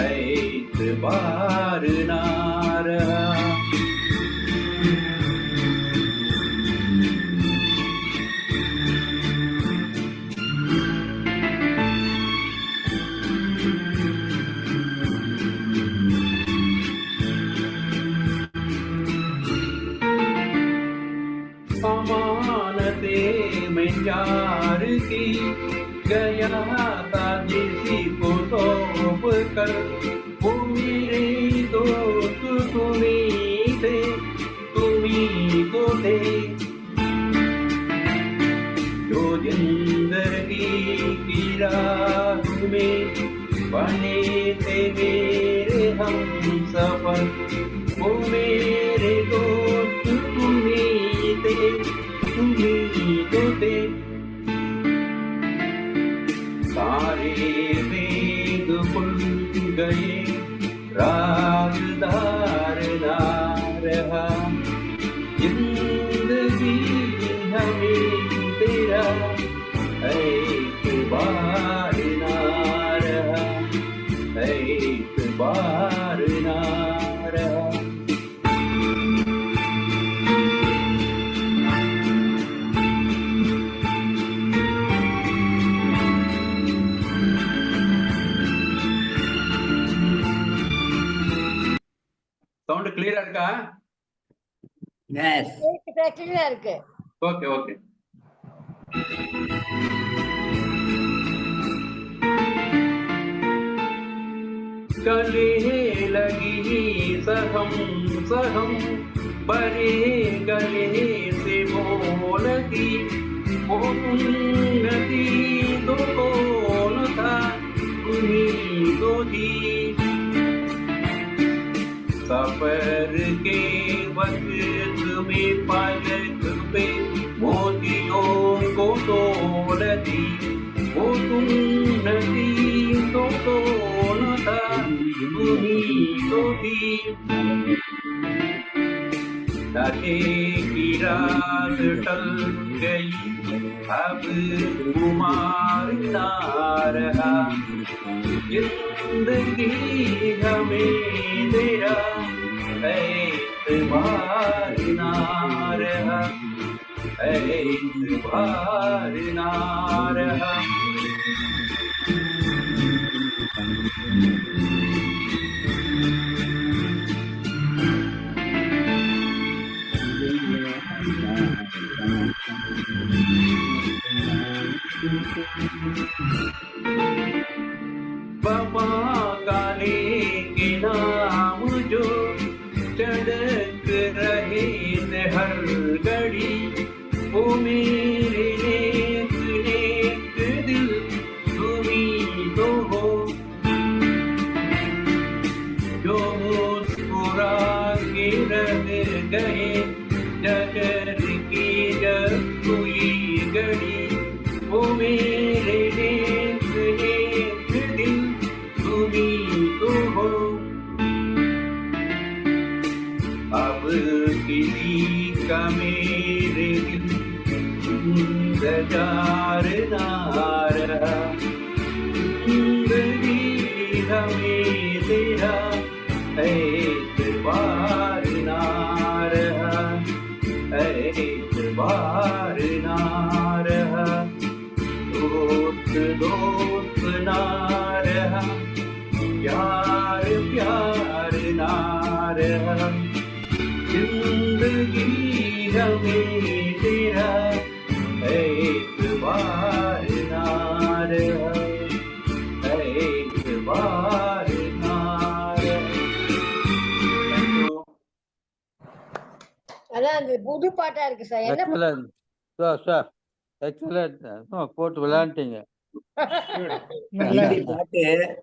ऐतबार ना रहा। प्यार की गया था किसी को सौंप कर, वो मेरे दोस्त तुम्हीं थे, तुम्हीं को थे, जो जिंदगी की राह में बने थे मेरे हम सफर, वो मेरे दोस्त तुम्हीं थे, तुम्हीं को थे। सारे वेद खुल गए, राजदार ना रहा, जिंदगी हमें तेरा ऐतबार ना रहा, ऐतबार ना रहा। சவுண்ட் கிளியரா இருக்கா? எஸ், கிளியரா இருக்கு. Okay, okay. गले लगी सहम सहम, बड़े गले से बोलती नदी दोनों था उम्मीदों थी सफर के वक्त में पलक पे मोतियों को तोड़ दी वो तुम नदी दोनों था उम्मीदों थी नशे की रात टल गई अब खुमार ना रहा जिंदगी हमें तेरा एतबार ना रहा एतबार ना रहा बाबा काले के नाम जो चढ़क रहे थे हर घड़ी वो मेरे नेक नेक दिल तुम्ही तो हो जो मुस्कुरा के रह गए नजर की जब हुई घड़ी वो मेरे नेक नेक दिल तुम्ही तो हो अब किसी का मेरे दिल इंतजार ना रहा जिंदगी हमें तेरा एतबार ना रहा एतबार ना रहा दोस्त दोस्त ना रहा प्यार प्यार ना रहा जिंदगी हमें तेरा एतबार ना रहा एतबार ना அதான் அது புது பாட்டா இருக்கு சார். என்ன எக்ஸலன்ட் சார் சார் எக்ஸலன்ட் போட்டு விளையாண்டீங்க. நல்லா தம்பி இருக்கு.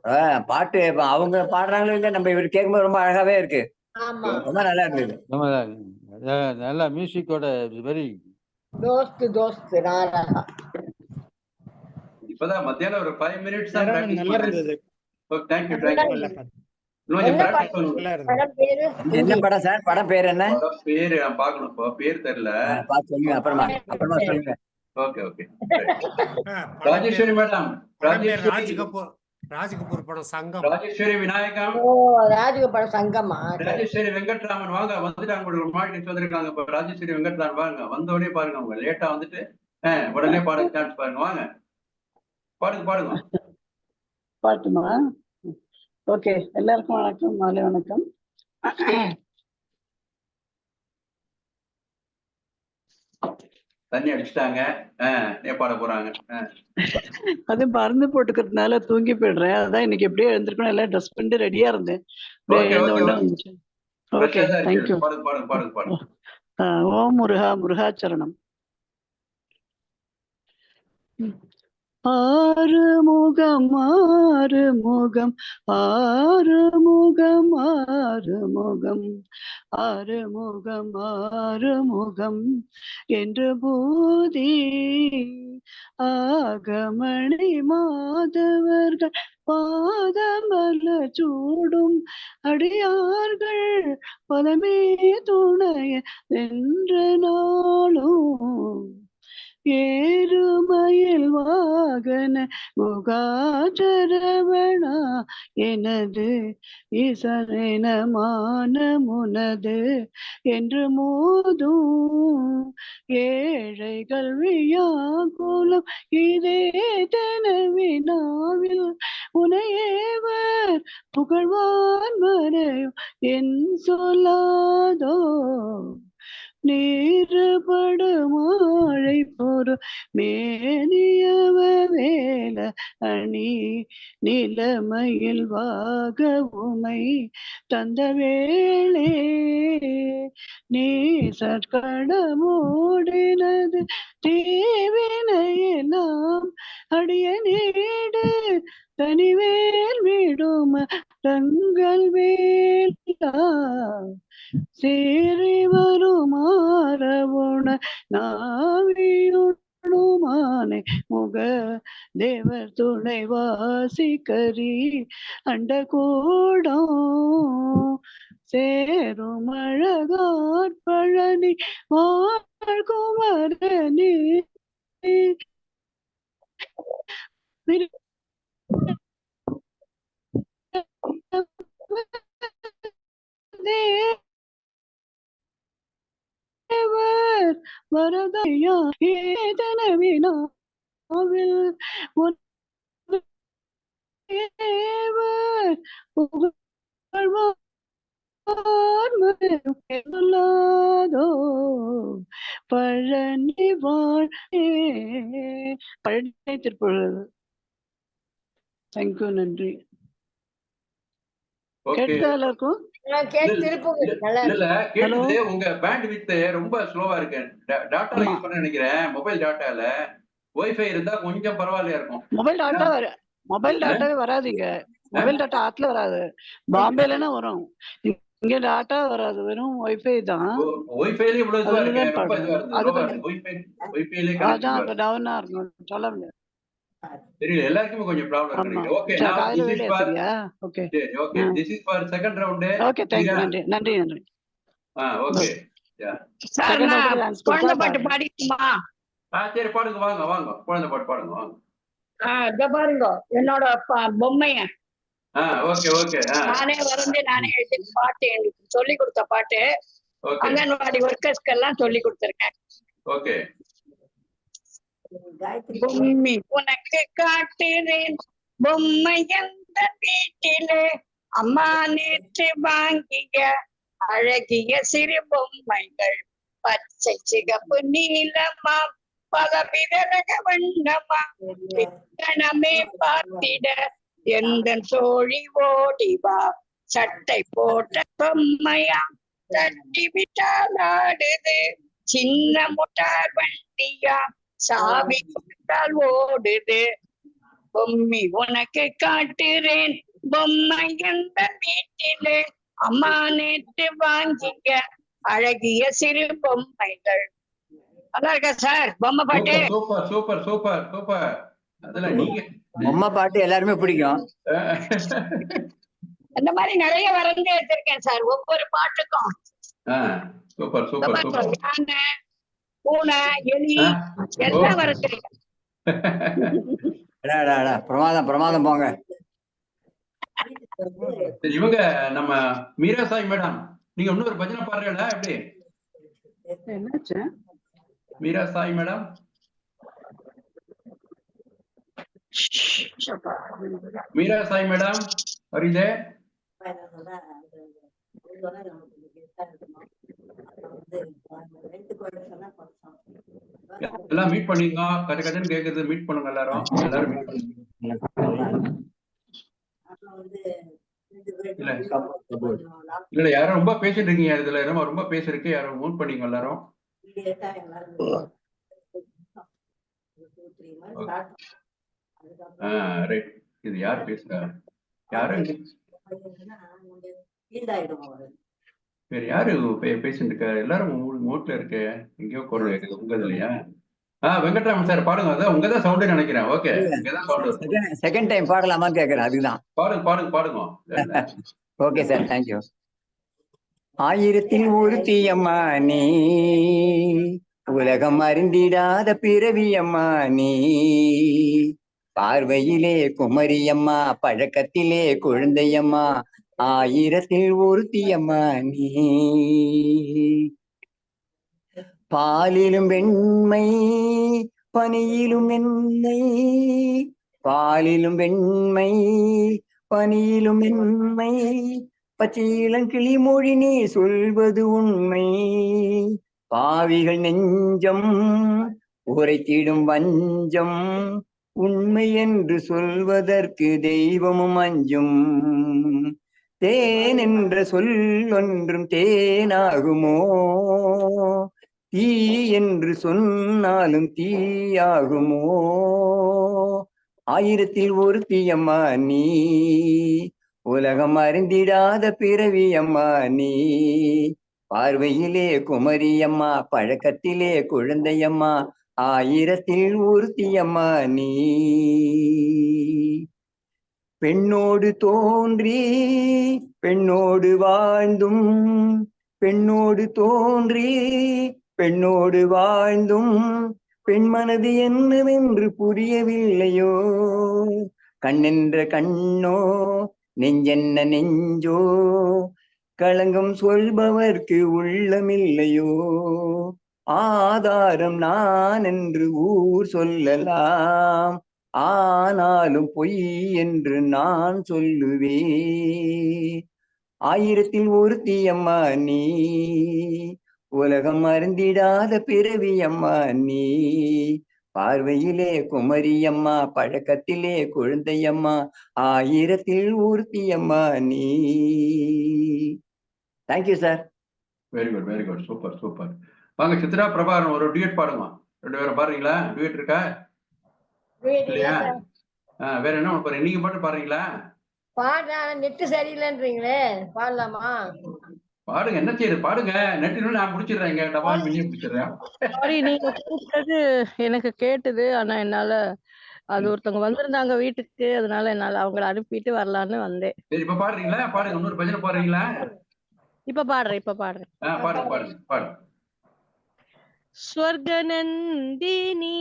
பாட்டு இப்ப அவங்க பாடுறாங்களோ இல்ல நம்ம இவர் கேட்கும்போது ரொம்ப அழகாவே இருக்கு. ஆமா ரொம்ப நல்லா இருந்தது. நல்லா மியூசிக்கோட வெரி தோஸ்து தோஸ்து நாரா. இப்பதான் மத்தியானம் ஒரு 5 minutes தான் சரவணன் practice நல்லா பண்ணேன். இருந்தது. Okay, thank you. நல்லா பாட்டு. இன்னும் கொஞ்சம் என்ன practice பாட்டு? பண்ணணும். நல்லா இருந்தது. படம் பேரு என்ன படம் சார்? படம் பேர் என்ன? படம் பேரு நான் பார்க்கணும், இப்போ பேர் தெரியல. பார்த்து சொல்லுங்க அப்புறமா சொல்லுங்க. ஓகே ஓகே படம் ராஜேஸ்வரி பேர் மேடம், படம் பேர் ராஜ் ராஜேஸ்வரி கபூர். ராஜ் கபூர் படம் சங்கம். ராஜேஸ்வரி விநாயகம், ஓ ராஜுக படம் சங்கமா? ராஜேஸ்வரி வெங்கட்ராமன் வாங்க, வந்துட்டாங்க. ஒரு மார்க்கெட் வந்திருக்காங்க. இப்போ ராஜேஸ்வரி வெங்கட்ராமன் வாங்க, வந்தோடனே பாருங்க. அவங்க லேட்டா வந்துட்டு உடனே பாட சான்ஸ் பாருங்க. வாங்க பாடுங்க பாடுங்க. பாட்டுமா? ஓகே, எல்லாருக்கும் வணக்கம், மாலை வணக்கம். தண்ணி அடிச்சுட்டாங்க, பாட போறாங்க. அது மருந்து போட்டுக்கிறதுனால தூங்கி போயிடுறேன். அதான் இன்னைக்கு எப்படியே எழுந்திருக்கணும், எல்லாம் ட்ரெஸ் பண்ணிட்டு ரெடியா இருந்தேன். Okay, thank you. பாடுங்க பாடுங்க பாடுங்க பாடுங்க. ஓம் முருகா முருகாச்சரணம். ஆறுமுகம் ஆறுமுகம் ஆறுமுகம் ஆறுமுகம் ஆறுமுகம் ஆறுமுகம் என்று பூதி ஆகமணி மாதவர்கள் பாதமல சூடும் அடியார்கள் பலமே துணைய என்ற நாளும் ஏறுமயில் வாகன முகாச்சரவணா எனது இசரணமான முனது என்று மோதும் ஏழைகள் வியாகுலம் இதே தனவினாவில் உனையேவர் புகழ்வான் மறையும் என் சொல்லாதோ நீர்படு மாழை பொறு மேனியவ வேல அணி நிலமையில் வாக உமை தந்த வேளே நேசக்கடமோடினது தீவினையெல்லாம் அடிய நீடு தனிவேல் விடும் தங்கள் வேலா சேரி வருமாறவுண நாவியுணுமானே முக தேவர் துணை வாசிக்கரி அண்ட கூடம் சேரும் அழகார் பழனி வாழ்குமரனே தேவர் வரதையா ஏதனவினாவில் தேவர் புகழ்வார்மருளாதோ பழனி வாழ் பழனி திருப்பூர். தேங்க்யூ, நன்றி. கேட்டுதா எல்லாருக்கும்? கேட்டது. உங்க பேண்ட் வித் ரொம்ப ஸ்லோவா இருக்கு. டாட்டா யூஸ் பண்ண நினைக்கிறேன். மொபைல் டாட்டால வைஃபை இருந்தா கொஞ்சம் பரவாயில்லையா இருக்கும். மொபைல் டாட்டாவே வராதுங்க. மொபைல் டாட்டா ஆத்துல வராது. பாம்பேலனா வரும். இங்க டாட்டா வராது, வெறும் வைஃபை தான். வைஃபைல இவ்வளவு இதுவா இருக்கு. ரொம்ப இதுவா இருக்கு. வைஃபைல அதான் டவுனா இருக்கும். சொல்ல முடியாது. தெரியல, எல்லாருக்குமே கொஞ்சம் ப்ராப்ளம் இருக்கு. Okay, okay okay. This is for second round. Okay, thank you. நன்றி. ஓகே. சார் நான் குழந்தை பாட்டு பாடிக்குமா? சரி, பாடுங்க. வாங்க. குழந்தை பாட்டு பாடுங்க, வாங்க. இத பாருங்க என்னோட பொம்மைய. ஓகே. நானே வரைஞ்சு நானே எழுதி பாட்டு எனக்கு சொல்லி கொடுத்த பாட்டு. அங்கன்வாடி ஒர்க்கர்ஸ்க்கு எல்லாம் சொல்லி கொடுத்திருக்கேன். ஓகே. பொம்மி உனக்கு காட்டுறேன் பொம்மை எந்த வீட்டிலே அம்மா நேற்று வாங்கிய அழகிய சிறு பொம்மைகள் பச்சை சிகப்பு நீலமா பலவித ரக வண்ணமா கணமே பார்த்திட எந்த தோழி ஓடிவா சட்டை போட்ட பொம்மையா தட்டி விட்டால் ஆடுது சின்ன முட்டார் வண்டியா சாவி கொடுத்தால் ஓடுது பொம்மி உனக்கு காட்டுறேன் பொம்மை எந்த வீட்டிலே அம்மா நேற்று வாங்கிக்க அழகிய சிறு பொம்மைகள். நல்லா இருக்கா சார் பொம்மை பாட்டு? சூப்பர். அதுல நீங்க பொம்மை பாட்டு எல்லாருமே பிடிக்கும். அந்த மாதிரி நிறைய வரைஞ்சு எடுத்திருக்கேன் சார் ஒவ்வொரு பாட்டுக்கும். சூப்பர். யானை, பூனை, எலி எல்லாம் வரைஞ்சிருக்கேன். பிரமாதம் போங்க. இவங்க நம்ம மீரா சாய் மேடம், நீங்க இன்னொரு பஜனை பாடுறீங்களா? எப்படி என்னாச்சு Meera Sai madam? Meera Sai madam, are you there? எல்லாம் மீட் பண்ணிங்க. கஜன்னு கேக்குறது. மீட் பண்ணுங்க எல்லாரும் மீட் பண்ணுங்க. இல்ல யாரும் ரொம்ப பேசிட்டு இருக்கீங்க. இதுல ரொம்ப பேசிருக்கு. யாரும் மூட் பண்ணீங்க எல்லாரும். ரைட். இது யார் பேசுறா? யாரு வேற யாரு பேசிட்டு இருக்க? எல்லாரும் மூட்ல இருக்கு. எங்கேயோ குரல் கேக்குது. உங்க இல்லையா? வெங்கட்ராமன் சார் பாடுங்க. அதான் உங்கதான் சவுண்ட் நினைக்கிறேன். ஓகே, செகண்ட் டைம் பாடலாமா கேக்குறேன். அதுதான் பாடுங்க. Okay sir, thank you. ஆயிரத்தில் ஒருத்தி அம்மா நீ, உலகம் அறிந்திடாத பிறவி அம்மா நீ, பார்வையிலே குமரியம்மா பழக்கத்திலே குழந்தையம்மா, ஆயிரத்தில் ஒருத்தி அம்மா நீ. பாலிலும் வெண்மை பனியிலும் வெண்மை, பாலிலும் வெண்மை பனியிலும் வெண்மை, பச்சையிளங்கிளி மொழி நீ சொல்வது உண்மை, பாவிகள் நெஞ்சம் உரைத்திடும் வஞ்சம், உண்மை என்று சொல்வதற்கு தெய்வமும் அஞ்சும், தேன் என்ற சொல் ஒன்றும் தேனாகுமோ, தீ என்று சொன்னாலும் தீயாகுமோ, ஆயிரத்தில் ஒருத்தி அம்மா நீ, உலகம் அறிந்திடாத பிறவி அம்மா நீ, பார்வையிலே குமரியம்மா, பழக்கத்திலே குழந்தையம்மா, ஆயிரத்தில் ஒருத்தி அம்மா நீ. பெண்ணோடு தோன்றி பெண்ணோடு வாழ்ந்தும், பெண்ணோடு தோன்றி பெண்ணோடு வாழ்ந்தும், பெண் மனது என்னவென்று புரியவில்லையோ, கண்ணென்ற கண்ணோ நெஞ்சென்ன நெஞ்சோ, களங்கம் சொல்பவர்க்கு உள்ளமில்லையோ, ஆதாரம் நான் என்று ஊர் சொல்லலாம், ஆனாலும் பொய் என்று நான் சொல்லுவேன். ஆயிரத்தில் ஒருத்தி அம்மா நீ, உலகம் அறிந்திடாத பிறவி அம்மா நீ, பார்வையிலே குமரியம்மா, பழக்கத்திலே குழந்தையம்மா, ஆயிரத்தில் ஒருத்தி அம்மா நீ. Thank you sir. Very good, very good, super super. வாங்க சித்ரா, பிரபாகரன் ஒரு டியூட் பாடுமா. 2 பேரும் பாடுறீங்களா? டியூட் இருக்கா இல்லையா? வேற என்ன பாருங்க, நீங்க பாட்டு பாடுறீங்களா? பாடுறா, நெட் சரியில்லைன்றீங்களே, பாடலாமா? பாடுங்க, என்ன செய்யுது பாடுங்க. நெட்டு நான் முடிச்சிடுறேன், இங்க டபால் மினியை முடிச்சிடுறேன். சாரி, நீங்க கூப்பிட்டது எனக்கு கேட்டது. ஆனா என்னால அது ஒருத்தவங்க வந்திருந்தாங்க வீட்டுக்கு, அதனால என்னால அவங்கள அனுப்பிட்டு வரலான்னு வந்தேன். சரி, இப்ப பாடுறீங்களா? பாடுங்க, இன்னொரு பஜனை பாடுறீங்களா? இப்ப பாடுறேன். பாடுங்க பாடுங்க பாடுங்க. ஸ்வர்கநந்தினி,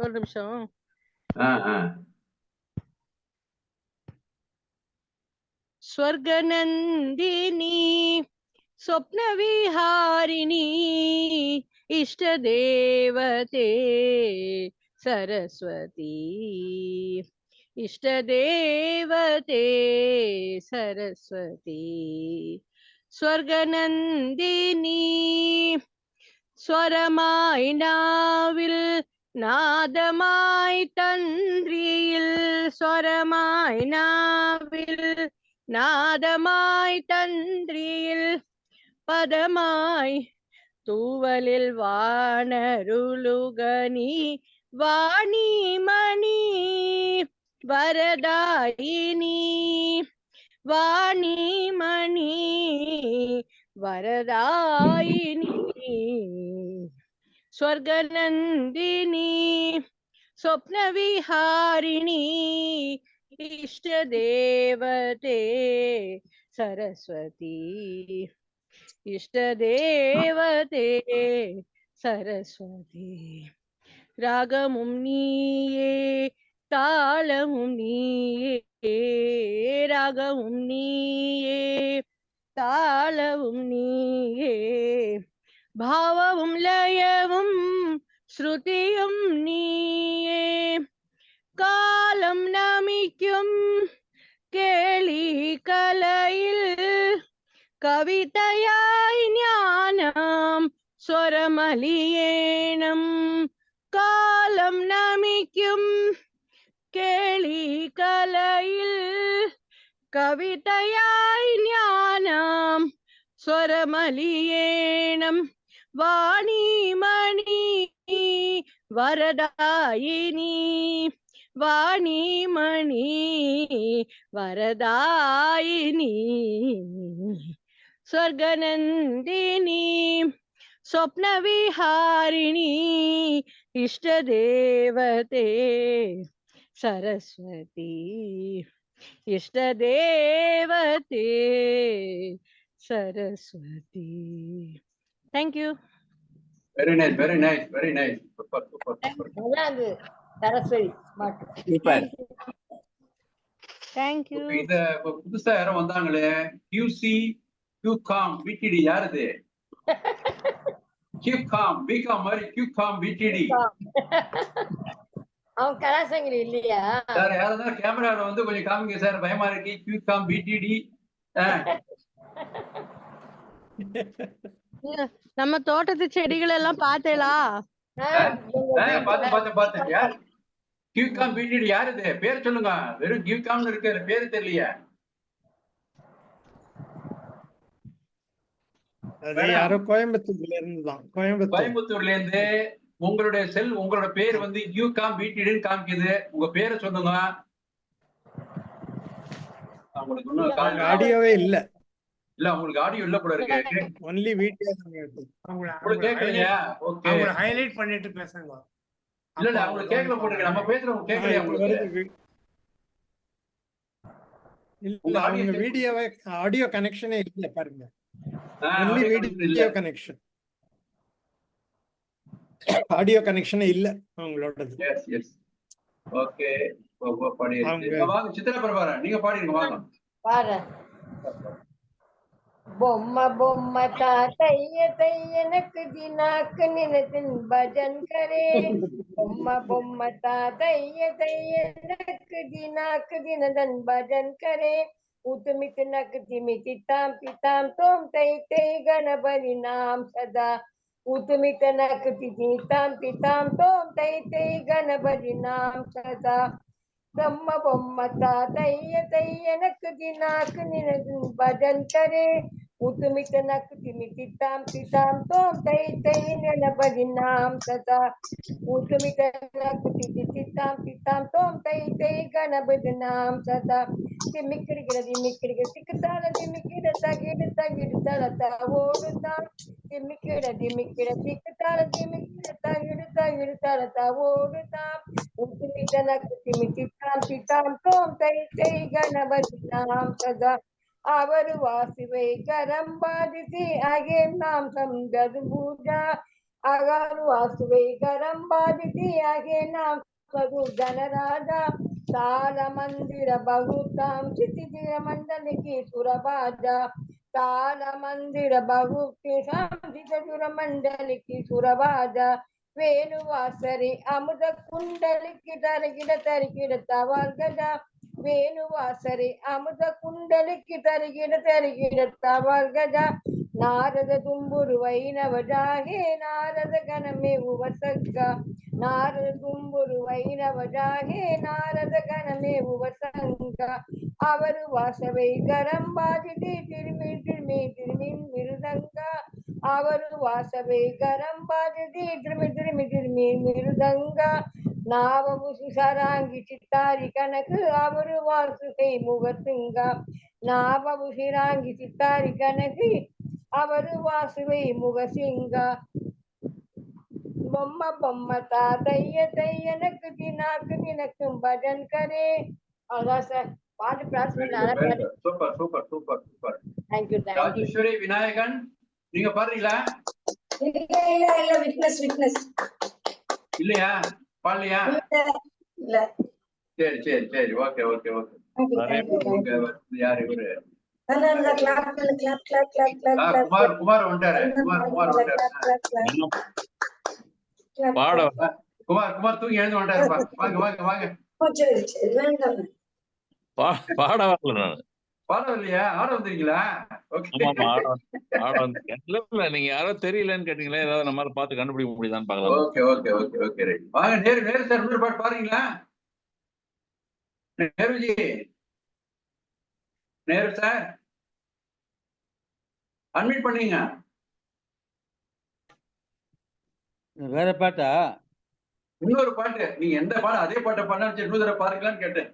ஒரு நிமிஷம். ஸ்வர்கநந்தினி स्वप्नविहारिणी इष्टदेवते सरस्वती, इष्टदेवते सरस्वती, स्वर्गनन्दिनी स्वरमाय नाविल नादमाय तन्द्रिயில், स्वरमाய் நாவில் நாதமாய் தந்திரியில், பதமாய் தூவலில் வானருளுகனி வாணிமணி வரதாயினி, வாணிமணி வரதாயினி, स्वर्गनन्दिनी स्वप्नविहारिणी इष्टदेवते सरस्वती, इष्टदेवते सरस्वती, रागमुं नीये तालमुं नीये, रागमुं नीये तालमुं नीये, भावमुं लयमुं श्रुतियुं नीये, कालं नमिक्कुं केळि कलयिल, कवितयाय ஞானம் स्वरमलियेणं, कालं नमिक्कुं केळि कलयिल, कवितयाय ஞானம் स्वरमलियेणं, वाणीमणि वरदायिनी, वाणीमणि वरदायिनी, स्वर्गनन्दिनी स्वप्नविहारिणी इष्टदेवते सरस्वती, इष्टदेवते Saraswati. Thank you. Very nice, very nice, very nice. Super, super, super. Saraswathi super. Thank you. இத புதுசா யாரும் வந்தாங்களே, QC QCOM VTD யார் இது? QCOM BCOM மாதிரி QCOM VTD. அவன் கலாசங்கிரி இல்லையா சார்? யாராவது கேமரால வந்து கொஞ்சம் காமிங்க சார், பயமா இருக்கு. QCOM VTD. நம்ம தோட்டத்து செடிகள் எல்லாம் பார்த்தேளா? பார்த்தேன். யார் QCOM VTD யார் இது? பேர் சொல்லுங்க. வெறும் QCOM இருக்கு, பேரு தெரியலையா? அது யாரோ கோயம்புத்தூர்ல இருந்து தான். கோயம்புத்தூர்ல இருந்து உங்களுடைய உங்களோட பேர் வந்து யூகாம் பிடிடின்னு காமிக்குது. உங்க பேரை சொல்லுங்க. உங்களுக்கு இன்னும் ஆடியோவே இல்ல. இல்ல உங்களுக்கு ஆடியோ இல்ல போல இருக்கு. ஒன்லி வீடியோ தான் இருக்கு. உங்களுக்கு கேட்கலையா? ஓகே. அவங்கள ஹைலைட் பண்ணிட்டு பேசுங்க. இல்ல அவங்களுக்கு கேட்கல போட்டுருக்கு. நம்ம பேசுறவங்க கேட்கலையா உங்களுக்கு? இல்ல அவங்க வீடியோவே ஆடியோ கனெக்ஷனே இல்ல பாருங்க. Only video connection. ஆடியோ கனெக்ஷனே இல்ல அவங்களோடது. Yes yes. ஓகே. பாடிடுங்க. வாங்க சித்ரா பிரபாகரன் நீங்க பாடிடுங்க வாங்க. பாரு. బొమ్మ బొమ్మ తాతయ్య తయ్యనకు దినాకు నినతిన్ భజన్ కరే బొమ్మ బొమ్మ తాతయ్య తయ్యనకు దినాకు దినదన్ భజన్ కరే ఉతుమిత నక్ తిమితి తాం పితాం తోం తై తై గణపతి నాం సదా ఉతుమిత నక్ తిమి తాం పితాం తోం తై తై గణపతి నాం సదా బొమ్మ బొమ్మ తాతయ్య తయ్యనకు దినాకు నినతిన్ భజన్ కరే ఉతుమిత నక్ తిమితి తాం పితాం తోం తై తై గణపతి నాం సదా ఉతుమిత నక్ తిమితి తాం పితాం తోం తై తై గణపతి నాం సదా తిమిక్కిడిగిడ తిక్తాల తిమిక్కిడ తగిడ తలత ఓడుతాం తిమిక్కిడ తిక్తాల తిమిక్కిడ తగిడ తలత ఓడుతాం ఉతుమిత నక్ తిమితి తాం పితాం తోం తై తై గణపతి నాం సదా அவர் வாசுவை கரம் பாதிசி ஆகே நாம் சம்கது பூஜா அகர் வாசுவை கரம் பாதிசி ஆகே நாம் சது கணராஜா தார மந்திர பகுத்தாம் சித்திர மண்டலிக்கு சுரபாஜா தார மந்திர பகுத்தி சாந்திர மண்டலிக்கு சுரபாஜா வேணுவாசரி அமுத குண்டலிக்கு தருகிட தவால் கஜா வேணுவாசரி அமுத குண்டலிக்கு தருகிட தவால் கஜா நாரத தும்புரு வைணவஜாகே நாரத கணமே உவசங்கா நாரத தும்புரு வைணவஜாகே நாரத கணமே உவசங்கா அவர் வாசவை கரம் பாதிதி திருமின் மிருதங்கா அவர் வாசவை கரம் பாதிதி திருமின் மிருதங்கா நாவமு சுசராங்கி சித்தாரி கணக்கு அவரு வாசுகை முகத்துங்கா நாவமு சிராங்கி சித்தாரி கணக்கு அவரு வாசுவை முகசிங்கா பொம்ம பொம்ம தாத்தைய தையனக்கு தினக்கும் பஜன் கரே. அதான் சார் பாட்டு பிரார்த்தனை. Super super super super. Thank you Rajeswari Vinayagan நீங்க பாடுறீங்களா? இல்ல விட்னஸ் இல்லையா? பாடலையா? இல்ல. சரி சரி சரி ஓகே ஓகே ஓகே. யாரு இவரு? குமார் வந்துட்டாரு. குமார் தூங்கி எழுந்து வந்துட்டாருப்பா. வாங்க வாங்க வாங்க. பாட வரல நான். பாட இல்லையா? ஆட வந்தீங்களா? இல்ல நீங்க யாரோ தெரியலன்னு கேட்டீங்களா? ஏதாவது நம்ம பார்த்து கண்டுபிடிக்க முடியுதான்னு பாக்கலாம். Okay okay okay okay right. வாங்க நேரு சார் இன்னொரு பாட்டு பாருங்களா? நேருஜி நேரு சார் அட்மிட் பண்ணீங்க. வேற பாட்டா? இன்னொரு பாட்டு நீங்க எந்த பாடம் அதே பாட்டை பண்ண இன்னொரு தடவை பாருங்களான்னு கேட்டேன்.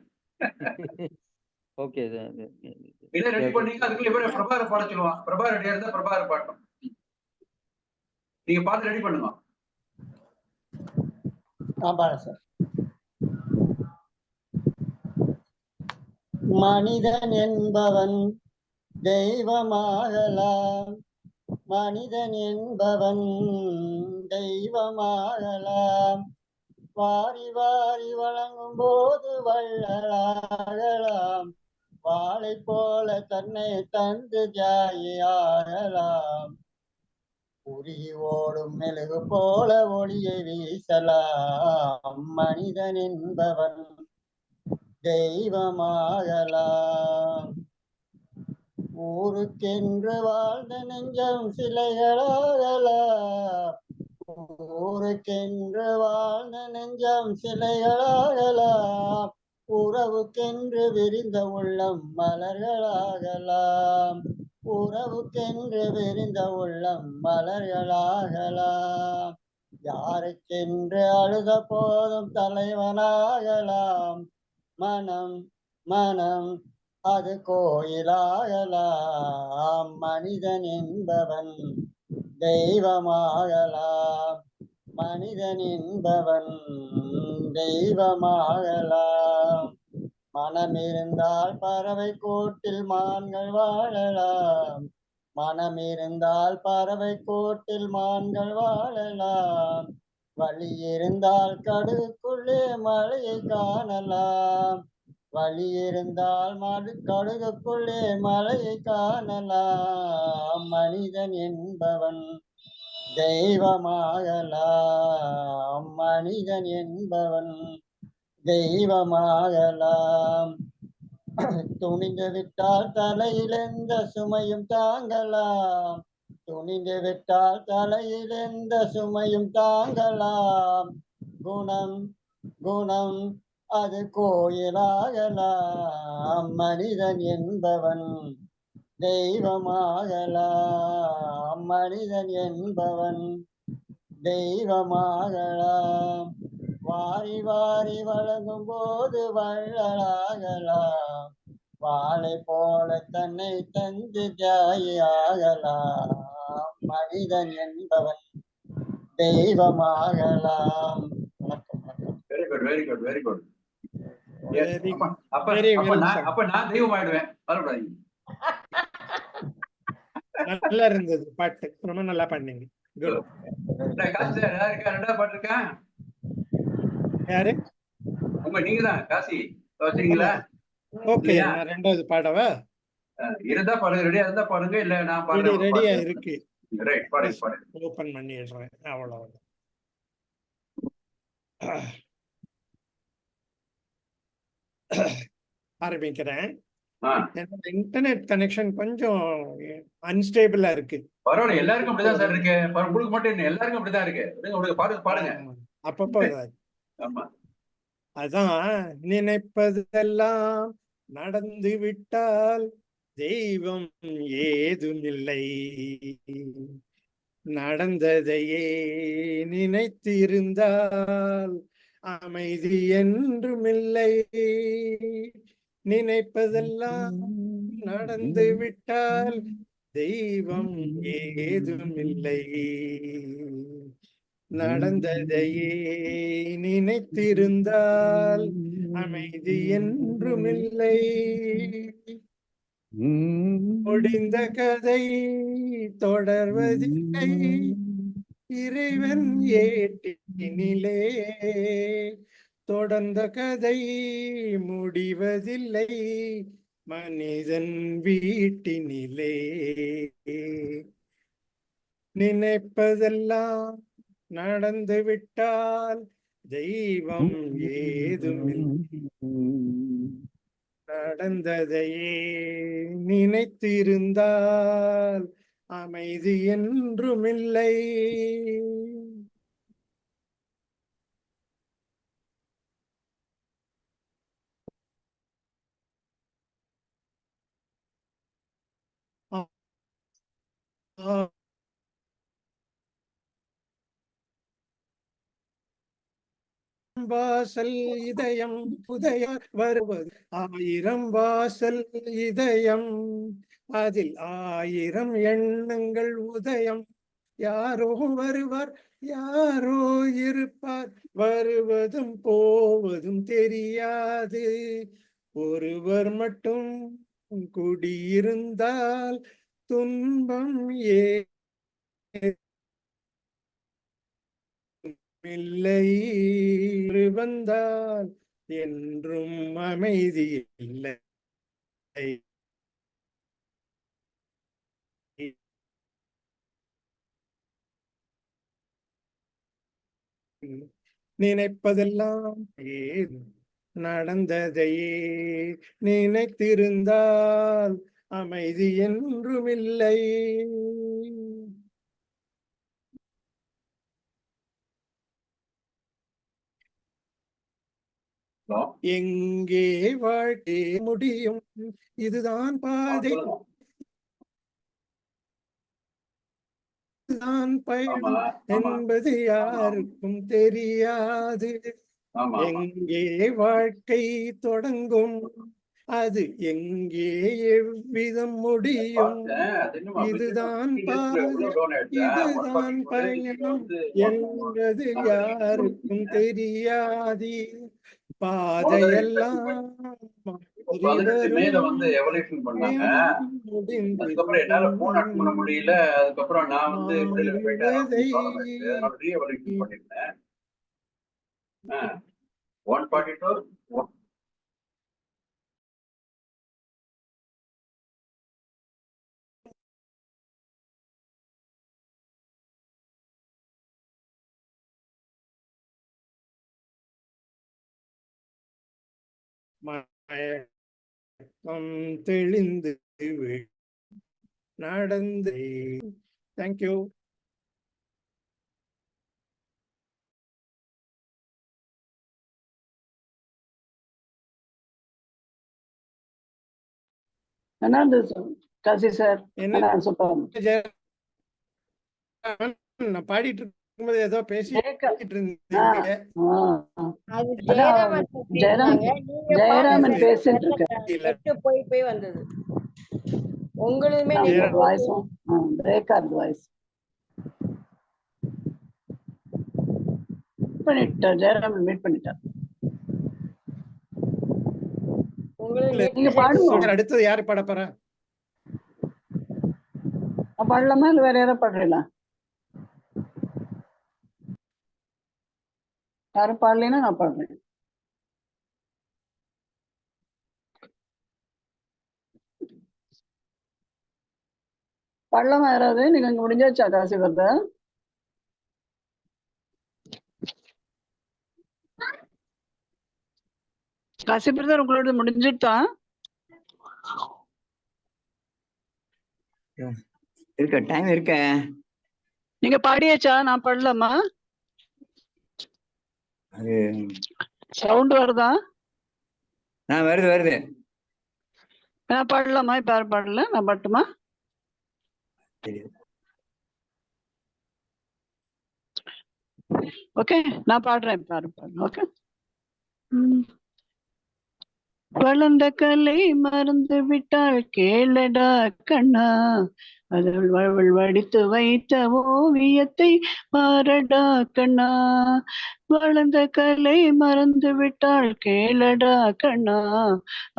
ஓகே இதை ரெடி பண்ணீங்க. அதுக்குள்ள இவரை பிரபாகர பாட சொல்லுவான். பிரபாகர் ரெடியா இருந்தா பிரபாகர பாட்டும் நீங்க பாட்டு ரெடி பண்ணுங்க. சார் மனிதன் என்பவன் தெய்வமாகலாம், மனிதன் என்பவன் தெய்வமாகலாம், வாரி வாரி வழங்கும் போது வள்ளலாகலாம், வாளை போல தன்னை தந்து ஜாயியாகலாம், உருகி ஓடும் மெழுகு போல ஒளியை வீசலாம், மனிதன் என்பவன் தெய்வமாகலாம். ஊருக்கென்று வாழ்ந்த நெஞ்சம் சிலைகளாகலாம், ஊருக்கென்று வாழ்ந்த நெஞ்சம் சிலைகளாகலாம், உறவுக்கென்று விரிந்த உள்ளம் மலர்களாகலாம், உறவுக்கென்று விரிந்த உள்ளம் மலர்களாகலாம். யாருக்கென்று அழுத போதும் தலைவனாகலாம். மனம் மனம் அது கோயிலாகலாம். மனிதன் என்பவன் தெய்வமாகலாம். மனிதன் என்பவன் தெய்வமாகலாம். மனம் இருந்தால் பறவை கூட்டில் மான்கள் வாழலாம். மனம் இருந்தால் பறவை கூட்டில் மான்கள் வாழலாம். வழி இருந்தால் கடுகுக்குள்ளே மழையை காணலாம். வழி இருந்தால் கடுகுக்குள்ளே மழையை காணலாம். மனிதன் என்பவன் தெய்வமாகலாம். மனிதன் என்பவன் தெய்வமாகலாம். துணிந்து விட்டால் தலையில் எந்த சுமையும் தாங்கலாம். துணிந்து விட்டால் தலையில் எந்த சுமையும் தாங்கலாம். குணம் குணம் அது கோயிலாகலாம். மனிதன் என்பவன் தெய்வமாகலாம். மனிதன் என்பவன் தெய்வமாகலாம். வாரி வாரி வழங்கும் போது வள்ளலாகலாம். வாழை போல தன்னை தந்து தியாகியாகலாம். மனிதன் என்பவன் தெய்வமாகலாம். Very good very good very good. Very அப்ப very அப்ப well நான் said. அப்ப நான் தெய்வம் ஆயிடுவேன். கவலைப்படாதீங்க. நல்லா இருந்தது பாட்டு, ரொம்ப நல்லா பண்ணீங்க. Good. காசி சார் யாரா இருக்கா? ரெண்டாவது பாட்டு இருக்கா? யாரு? நீங்க தான் காசி வச்சுறீங்களா? ஓகே, இல்லையா? நான் ரெண்டாவது பாடவா? இருந்தா பாருங்க, ரெடியா இருந்தா பாருங்க, இல்ல நான் பாடுறேன். ரெடியா இருக்கு. ரைட், பாடுங்க பாடுங்க. ஓபன் பண்ணிடுறேன், அவ்வளவு. ஆரம்பிக்கிறேன். என்னோட இன்டர்நெட் கனெக்ஷன் கொஞ்சம் அன்ஸ்டேபிளா இருக்கு. பரவாயில்ல, எல்லாருக்கும் அப்படிதான் சார் இருக்கு. உங்களுக்கு மட்டும் என்ன, எல்லாருக்கும் அப்படிதான் இருக்கு. உங்களுக்கு பாடுங்க பாடுங்க. அப்பப்போ ஆமா. அதான், நினைப்பதெல்லாம் நடந்து விட்டால் தெய்வம் ஏதுமில்லை. நடந்ததையே நினைத்திருந்தால் அமைதி என்றுமில்லை. நினைப்பதெல்லாம் நடந்து விட்டால் தெய்வம் ஏதுமில்லை. நடந்ததையே நினைத்திருந்தால் அமைதி என்றுமில்லை. முடிந்த கதை தொடர்வதில்லை இறைவன் ஏட்டினிலே. தொடர்ந்த கதை முடிவதில்லை மனிதன் வீட்டினிலே. நினைப்பதெல்லாம் நடந்து விட்டால் தெய்வம் ஏதுமில்லை. நடந்ததையே நினைத்திருந்தால் அமைதி என்றுமில்லை. வாசல் இதயம் உதய வருவது 1000 வாசல் இதயம், அதில் 1000 எண்ணங்கள் உதயம். யாரோ வருவார், யாரோ இருப்பார், வருவதும் போவதும் தெரியாது. ஒருவர் மட்டும் குடியிருந்தால் துன்பம் இல்லை. வந்தால் என்றும் அமைதி இல்லை. நினைப்பதெல்லாம் நடந்ததையே நினைத்திருந்தால் அமைதி என்றுமில்லை. எங்கே வாழ்க்கை முடியும், இதுதான் பாதை இதுதான் பயணம் ஆமா என்பது யாருக்கும் தெரியாது. ஆமா எங்கே வாழ்க்கை தொடங்கும், அது எங்கே எவ்விதம் முடியும். பார்த்தேன். அது என்னமா இதுதான் 15 days ல பாதை, எவ்வளவு down ஆயிடுச்சா? இதுதான் 142 days பயணம் வந்து என்பது யாருக்கும் தெரியாது. அவ்வளவுதான் பாதையெல்லாம் இப்போ மாறி 18 மேல வரும், வந்து எவல்யூஷன் பண்ணாங்க. பயணம் முடிந்து அதுக்கப்புறம் என்னால போன் அட்டன் பண்ண முடியல. அதுக்கப்புறம் நான் வந்து விடுதலை போயிட்டேன். மாறுவதை ப்ராப்ளம் ஆயிடுச்சு. அதனால ரீ எவல்யூஷன் பண்ணிருந்தேன். 142 மயக்கம் தெளிந்து நடந்து. தேங்க்யூ. காசி சார் என்ன சூப்பர். நான் பாடிட்டு இருக்கும்போது ஏதோ பேசிட்டு இருந்தீங்க. அது ஜெயராமன் பேசினாங்க. நீங்க ஜெயராமன் பாடுறது பேசிட்டு இருக்க நெட்டு போய் வந்தது. உங்களுமே வாய்ஸும் பிரேக் ஆகுது. வாய்ஸ் பண்ணிட்டார். ஜெயராமன் மீட் பண்ணிட்டார். நீங்க பாடுங்க. அடுத்தது யாரு பாட போறா? பாடலாமா இல்ல வேற யாரும் பாடுறீங்களா? யாரும் பாடலைன்னா நான் பாடுறேன். பாடலாமா யாராவது? நீங்க அங்க முடிஞ்சாச்சா காசி வருத? காசி பிரதர் உங்களோட முடிஞ்சுட்டா? இருக்க டைம் இருக்க. நீங்க பாடியாச்சா? நான் பாடலாமா? அது சவுண்ட் வருதா? வருது வருது. நான் பாடலாமா? இப்ப யாரும் பாடல, நான் பாட்டுமா? ஓகே நான் பாடுறேன். இப்ப யாரும் பாடுறேன். ஓகே. வளர்ந்த கலை மறந்து விட்டாள் கேளடா கண்ணா, அவள் வடித்து வைத்த ஓவியத்தை பாரடா கண்ணா. வளர்ந்த கலை மறந்து விட்டாள் கேளடா கண்ணா,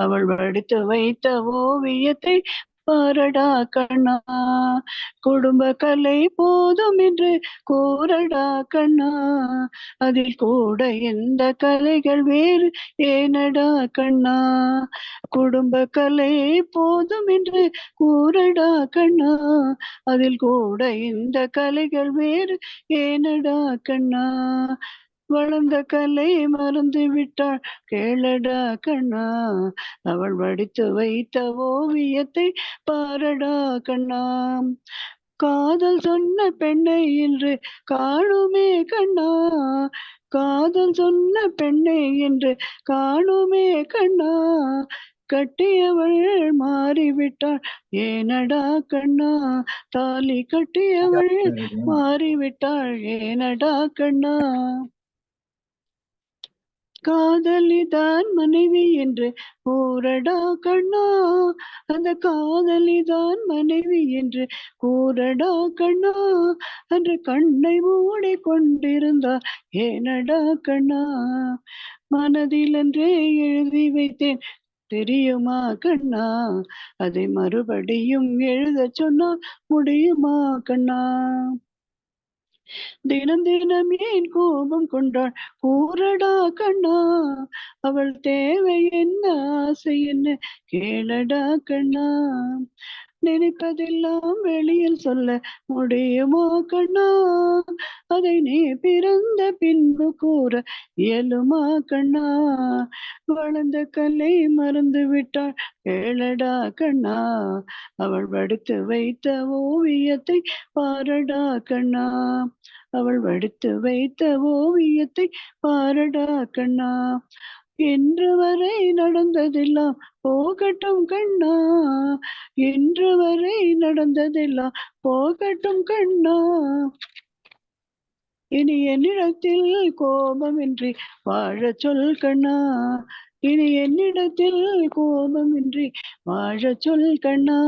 அவள் வடித்து வைத்த ஓவியத்தை பாரடா கண்ணா. குடும்ப கலை போதும் என்று கூறடா கண்ணா, அதில் கூட எந்த கலைகள் வேறு ஏனடா கண்ணா. குடும்ப கலை போதும் என்று கூறடா கண்ணா, அதில் கூட இந்த கலைகள் வேறு ஏனடா கண்ணா. வளர்ந்த கலை மறந்து விட்டாள் கேளடா கண்ணா, அவள் வடித்து வைத்த ஓவியத்தை பாரடா கண்ணா. காதல் சொன்ன பெண்ணை இன்று காணுமே கண்ணா, காதல் சொன்ன பெண்ணை என்று காணுமே கண்ணா. கட்டியவள் மாறிவிட்டாள் ஏனடா கண்ணா, தாலி கட்டியவள் மாறிவிட்டாள் ஏனடா கண்ணா. காதலிதான் மனைவி என்று கூறடா கண்ணா, அந்த காதலிதான் மனைவி என்று கூறடா கண்ணா. அன்று கண்ணை மூடி கொண்டிருந்தார் ஏனடா கண்ணா. மனதில் என்றே எழுதி வைத்தேன் தெரியுமா கண்ணா, அதை மறுபடியும் எழுத சொன்னால் முடியுமா கண்ணா. தினம் தினம் ஏன் கோபம் கொண்டாள் கூறடா கண்ணா, அவள் தேவை என்ன ஆசை என்ன கேளடா கண்ணா. நினைப்பதெல்லாம் வெளியில் சொல்ல முடியுமா கண்ணா, அதை நீ பிறந்த பின்பு கூற இயலுமா கண்ணா. வளர்ந்த கலை மறந்து விட்டாள் கேளடா கண்ணா, அவள் வடித்து வைத்த ஓவியத்தை பாரடா கண்ணா, அவள் வடித்து வைத்த ஓவியத்தை பாரடா கண்ணா. இன்று வரை நடந்ததெல்லாம் போகட்டும் கண்ணா, இன்று வரை நடந்ததெல்லாம் போகட்டும் கண்ணா. இனி என்னிடத்தில் கோபமின்றி வாழச் சொல் கண்ணா, இனி என்னிடத்தில் கோபமின்றி வாழச் சொல் கண்ணா.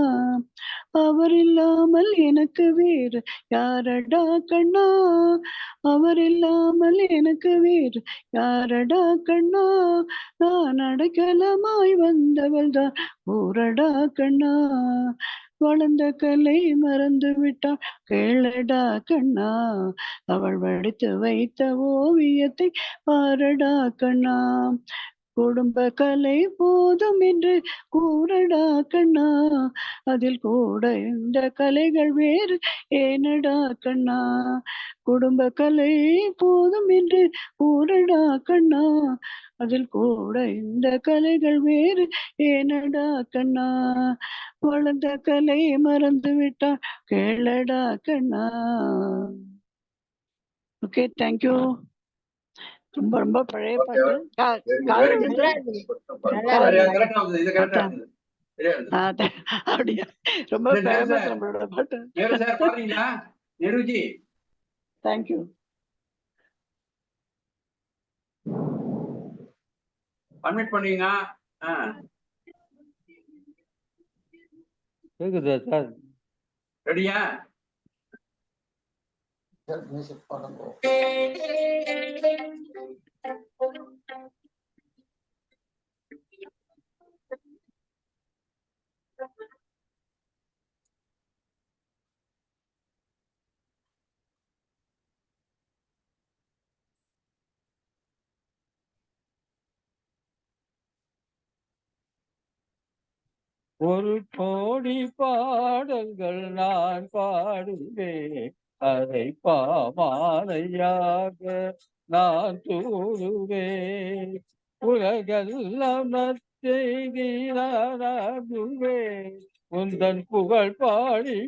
அவர் இல்லாமல் எனக்கு வேறு யாரடா கண்ணா, அவர் இல்லாமல் எனக்கு வேறு யாரடா கண்ணா. நான் அடைக்கலமாய் வந்தவள் தான் ஊரடா கண்ணா. வளர்ந்த கலை மறந்து விட்டாள் கேளடா கண்ணா, அவள் வடித்து வைத்த ஓவியத்தை பாரடா கண்ணா. குடும்ப கலை போதும் என்று கூறடா கண்ணா, அதில் கூட இந்த கலைகள் வேறு ஏனடா கண்ணா. குடும்ப கலை போதும் என்று கூறடா கண்ணா, அதில் கூட இந்த கலைகள் வேறு ஏனடா கண்ணா. வளர்ந்த கலை மறந்து விட்டால் கேளடா கண்ணா. Okay, thank you. ரொம்ப ரொம்ப பழைய Okay, பாட்டு. very good. நல்லா இருந்தது. நல்லா Correct இருந்தது. ஆ இருந்தது. இது correct ஆ இருந்தது. சரியா இருந்தது. அப்படியா? ரொம்ப இல்ல, நேரு ஃபேமஸ் சார். நம்மளோட பாட்டு. நேரு சார் பாத்தீங்களா? நேருஜி. தேங்க்யூ. அட்மிட் பண்ணீங்க. கேக்குதா சார்? ரெடியா? மியூசிக் பாடுங்க. ஒரு கோடி பாடல்கள் நான் பாடுவேன், அதை பாமாலையாக நான் தூடுவேன். உலகெல்லாம் நற்செய்தி நாடுவேன், உந்தன் புகழ் பாடி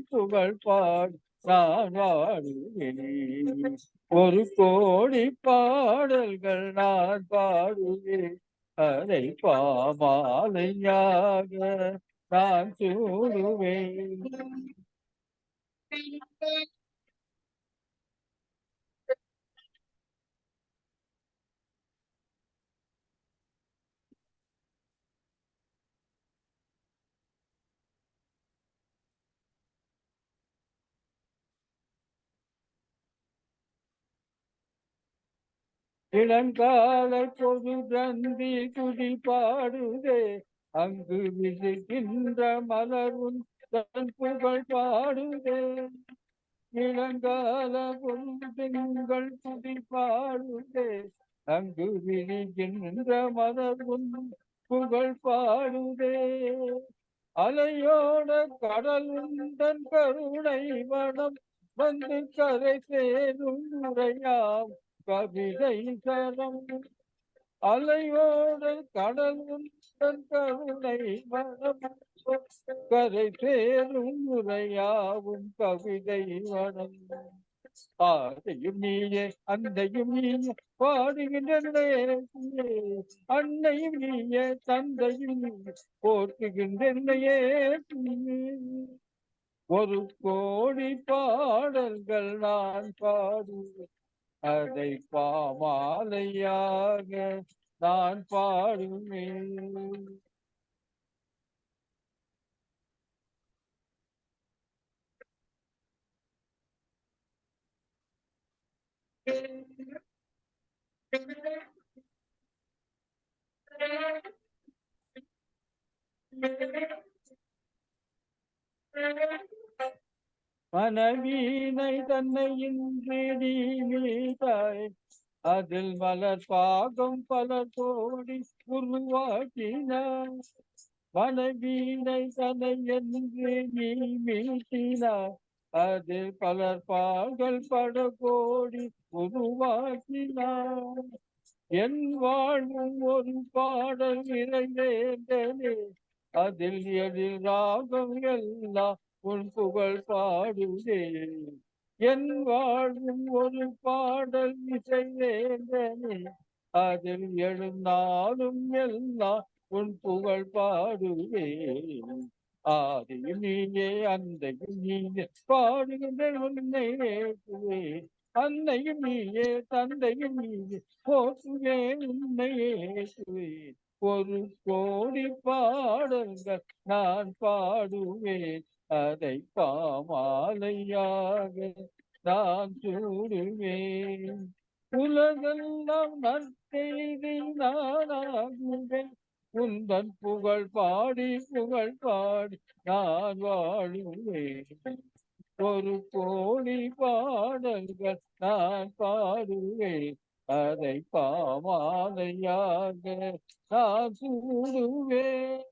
நான் வாடுவேன். ஒரு கோடி பாடல்கள் நான் பாடுவேன், அதை பாமாலையாக நான் சூடுவேன். இளங்கால பொது தந்தி துதி பாடுதே, அங்கு விசிக்கின்ற மலரும் தன் புகழ் பாடுதே. இளங்கால பொது திங்கள் துதி பாடுதே, அங்கு விரிகின்ற மலரும் புகழ் பாடுதே. அலையோட கடல் உந்தன் கருணை வனம் வந்து கரை சேரும் உரையாம் கவிதை சரம். அலையோட கடல் உந்தன் கருணை வனம் கரை சேரும் உரையாவும் கவிதை வனம். ஆதையும் நீயே அன்னையும் நீயே பாடுகின்றே, அன்னையும் நீயே தந்தையும் நீயே போற்றுகின்றே. ஒரு கோடி பாடல்கள் நான் பாடுவேன், அதை பாமாலையாக நான் பாடுவேன். மனவீனை தன்னை இன்றி நீதாய், அதில் மலர் பாகம் பல கோடி உருவாக்கினார். மனவீனை தன்னை என்று நீ மீட்டினார், அதில் பலர் பாகல் பட கோடி உருவாக்கினார். என் வாழ்வும் ஒரு பாடல் நிறைந்தேனே, அதில் எதில் ராகம் எல்லாம் உன் புகழ் பாடுதே. என் வாழ்வும் ஒரு பாடல் இசைந்தேனே, அதில் எழுந்தாலும் எல்லாம் உன் புகழ் பாடுவேன். ஆதியும் நீயே அன்றையும் நீயே பாடுகின்ற உன்னை ஏற்றுவேன். அன்னையும் நீயே தந்தையும் நீயே போற்றுவேன் உன்னை ஏற்றுவேன். ஒரு கோடி பாடல்கள் நான் பாடுவேன், அதை பாமாலையாக நான் சூடுவேன். உலகெல்லாம் நற்செய்தி நானாகுவேன், உந்தன் புகழ் பாடி நான் வாழுவேன். ஒரு கோடி பாடல்கள் நான் பாடுவேன், அதை பாமாலையாக நான் சூடுவேன்.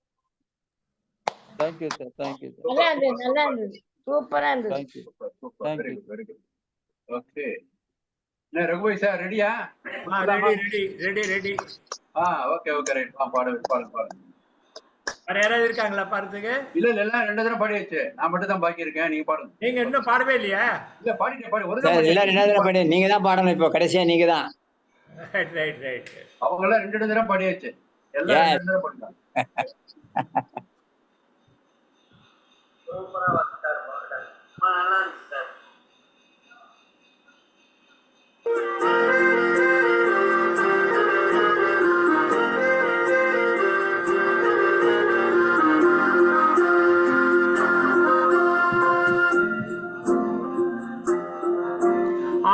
தேங்க்யூ சார், தேங்க்யூ சார், நல்லா இருந்தது, நல்லா இருந்தது, சூப்பரா இருந்தது. Thank you, very good very good. Okay, என்ன ரகுபாய் சார் ரெடியா? ரெடி. Okay okay right. பாடுங்க. வேற யாராவது இருக்காங்களா பாடுறதுக்கு? இல்ல எல்லாம் 2 தடவை பாடியாச்சு. நான் மட்டும் தான் பாக்கி இருக்கேன். நீங்க பாடுங்க. நீங்க இன்னும் பாடவே இல்லையா? இல்ல பாடி ஒரு சார் எல்லாம் 2 தடவை பாடி, நீங்க தான் பாடணும். இப்போ கடைசியா நீங்க தான். ரைட். அவங்க எல்லாம் 2 தடவை பாடியாச்சு. எல்லாம் 2 தடவை பாடுங்க. சூப்பரா வந்துட்டாரு. நல்லா இருந்துச்சு சார்.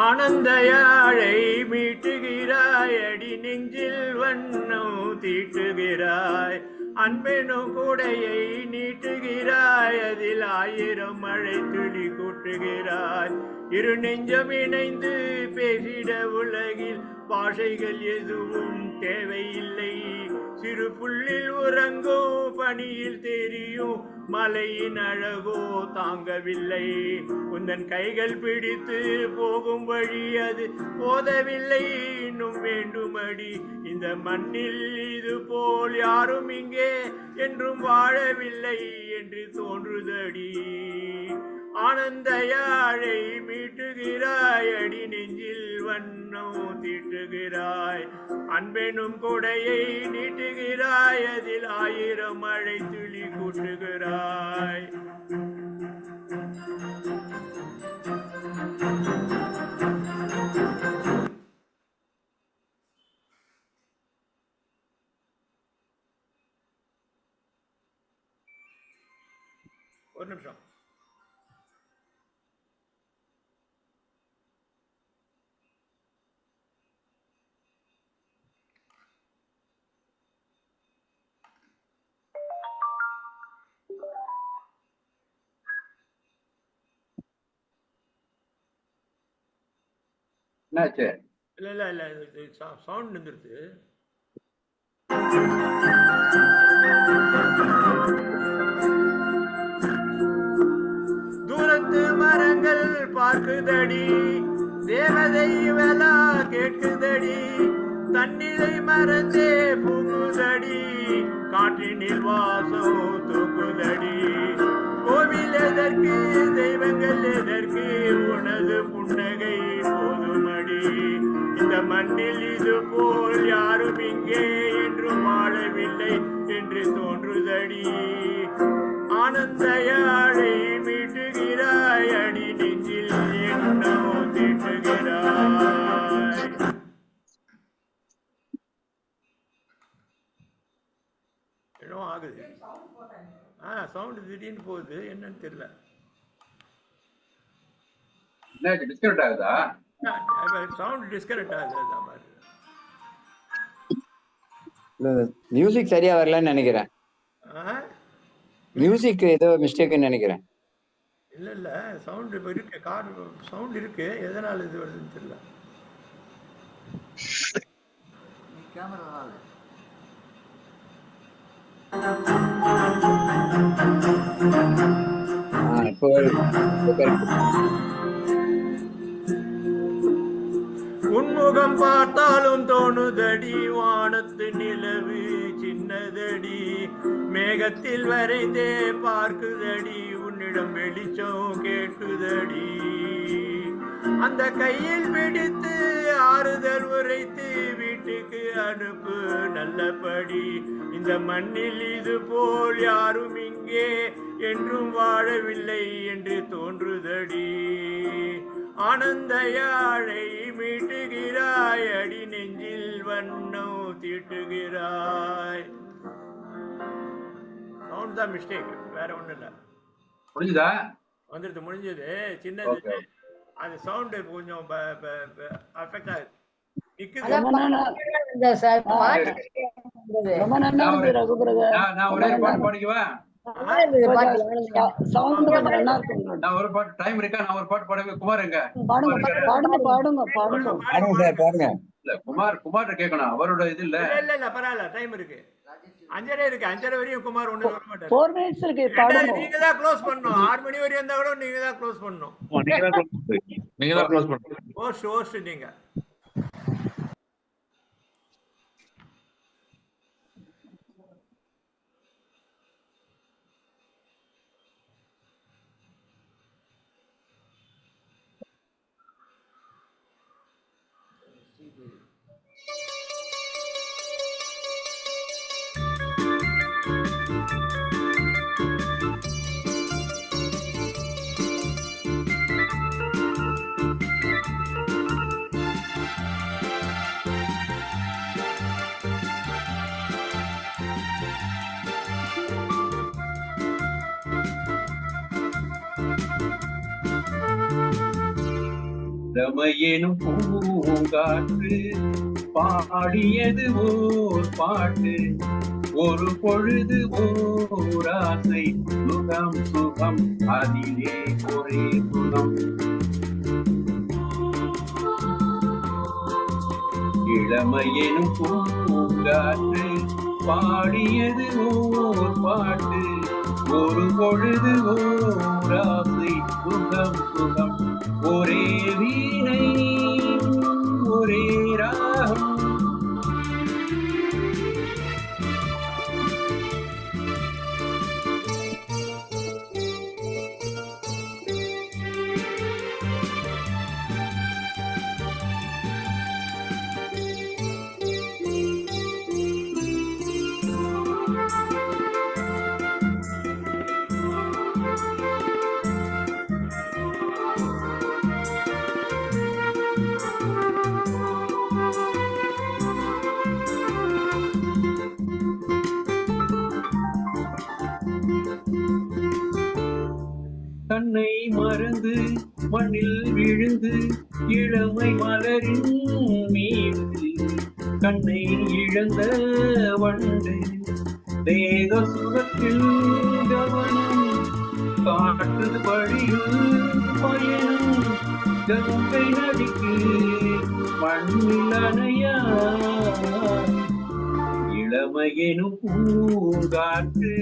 ஆனந்த யாழை மீட்டுகிறாய், அடி நெஞ்சில் வண்ணம் தீட்டுகிறாய், அன்பெனும் கூடையை நீட்டுகிறாய், அதில் 1000 மழை துளி கூட்டுகிறாய். இரு நெஞ்சம் இணைந்து பேசிட உலகில் பாஷைகள் எதுவும் தேவையில்லை. சிறு புள்ளில் உறங்கும் பனியில் தெரியும் மலையின் அழகோ தாங்கவில்லை. உந்தன் கைகள் பிடித்து போகும் வழி அது போதவில்லை, இன்னும் வேண்டுமடி. இந்த மண்ணில் இது போல் யாரும் இங்கே என்றும் வாழவில்லை என்று தோன்றுதடி. ஆனந்த யாழை மீட்டுகிறாய், அடி நெஞ்சில் வண்ணம் தீட்டுகிறாய், அன்பெனும் கொடையை நீட்டுகிறாய், அதில் 1000 மழை துளி கூட்டுகிறாய். ஒரு நிமிஷம். என்னாச்சு? இல்ல சவுண்ட் நின்றுது. தூரத்து மரங்கள் பார்க்குதடி, தேவதை வேலா கேட்குதடி, தன்னிலை மறந்தே பூக்குதடி, காற்றினில் வாசம் தூக்குதடி. கோவில் எதற்கு, தெய்வங்கள் எதற்கு, உனது புன்னகை போதுமடி. இந்த மண்ணில் இது போல் யாரும் இங்கே என்றும் வாழவில்லை என்று தோன்றுதடி. ஆனந்த யாழை மீட்டுகிறாய், அடி நெஞ்சில் என்னோ தீட்டுகிறாய். என்னோ ஆகுது. சவுண்ட் திடீர்னு போகுது, என்னன்னு தெரியல. டிஸ்கனெக்ட் ஆகுதா? சவுண்ட் டிஸ்கனெக்ட் ஆகுது. மியூசிக் சரியா வரலன்னு நினைக்கிறேன். மியூசிக் ஏதோ மிஸ்டேக்னு நினைக்கிறேன். இல்ல சவுண்ட் இருக்கு, கார் சவுண்ட் இருக்கு, எதனால இது வருதுன்னு தெரியல. உன்முகம் பார்த்தாலும் தோணுதடி, வானத்து நிலவு சின்னதடி, மேகத்தில் வரைந்தே பார்க்குதடி, உன்னிடம் வெளிச்சம் கேட்குதடி. அந்த கையில் பிடித்து ஆறுதல் உரைத்து வீட்டு வீட்டுக்கு அனுப்பு நல்லபடி. இந்த மண்ணில் இது போல் யாரும் இங்கே என்றும் வாழவில்லை என்று தோன்றுதடி. ஆனந்த யாழை மீட்டுகிறாய், அடி நெஞ்சில் வண்ணம் தீட்டுகிறாய். சவுண்ட் தான் மிஸ்டேக், வேற ஒண்ணும் இல்ல. புரிஞ்சுதா? வந்துருது, முடிஞ்சது. சின்னது அது சவுண்ட் கொஞ்சம் அஃபெக்ட் ஆகுது. நான் ஒரே பாட்டு பாடிக்குவா? நான் ஒரு பாட்டு டைம் இருக்கா? நான் ஒரு பாட்டு பாடுங்க. குமார் எங்க? இல்ல குமார் கேட்கணும், அவரோட இது இல்ல. இல்ல பரவாயில்ல, டைம் இருக்கு. 5:30 இருக்கு. 5:30 வரையும் குமார் ஒண்ணு வர மாட்டாரு. 4 minutes இருக்கு. நீங்க தான் க்ளோஸ் பண்ணணும். 6 மணி வரையும் இருந்தா கூட நீங்க தான் க்ளோஸ் பண்ணணும். நீங்க தான் க்ளோஸ் பண்ணணும். ஹோஸ்ட் நீங்க. ரமையெனும் பூங்காற்று பாடியது ஓர் பாட்டு, ஒரு பொழுது ஓர் ஆசை, சுகம் சுகம் அதிலே ஒரே சுகம். இளமையெனும் பூங்காற்று பாடியது ஓர் பாட்டு, ஒரு பொழுது ஓர் ஆசை, சுகம் சுகம். ஒரே வீணை ஒரே ராகம், தன்னை மறந்து மண்ணில் விழுந்து இளமை மலரின் மீது கண்ணை இழந்த வண்டு, தேக சுகத்தில் கவனம் காட்டுது வழியில் பயணம், கங்கை நதிக்கு மண்ணில் அணையா இளமையெனும் பூங்காற்று.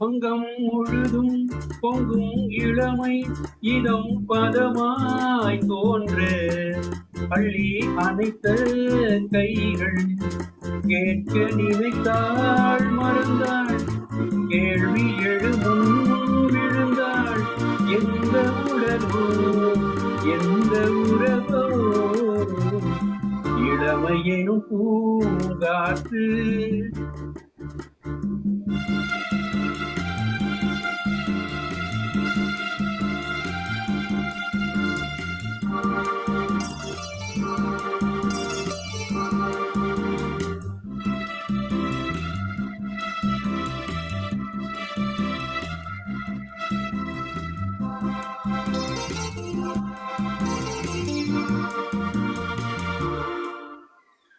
பங்கம் முழுதும் பொங்கும் இளமை இதம் பதமாய் தோன்ற, அள்ளி அணைத்த கைகள் கேட்க நினைத்தாள் மறந்தாள், கேள்வி எழுமுன் விழுந்தாள். எந்த உடலோ எந்த உறவோ இளமையெனும் பூங்காற்று.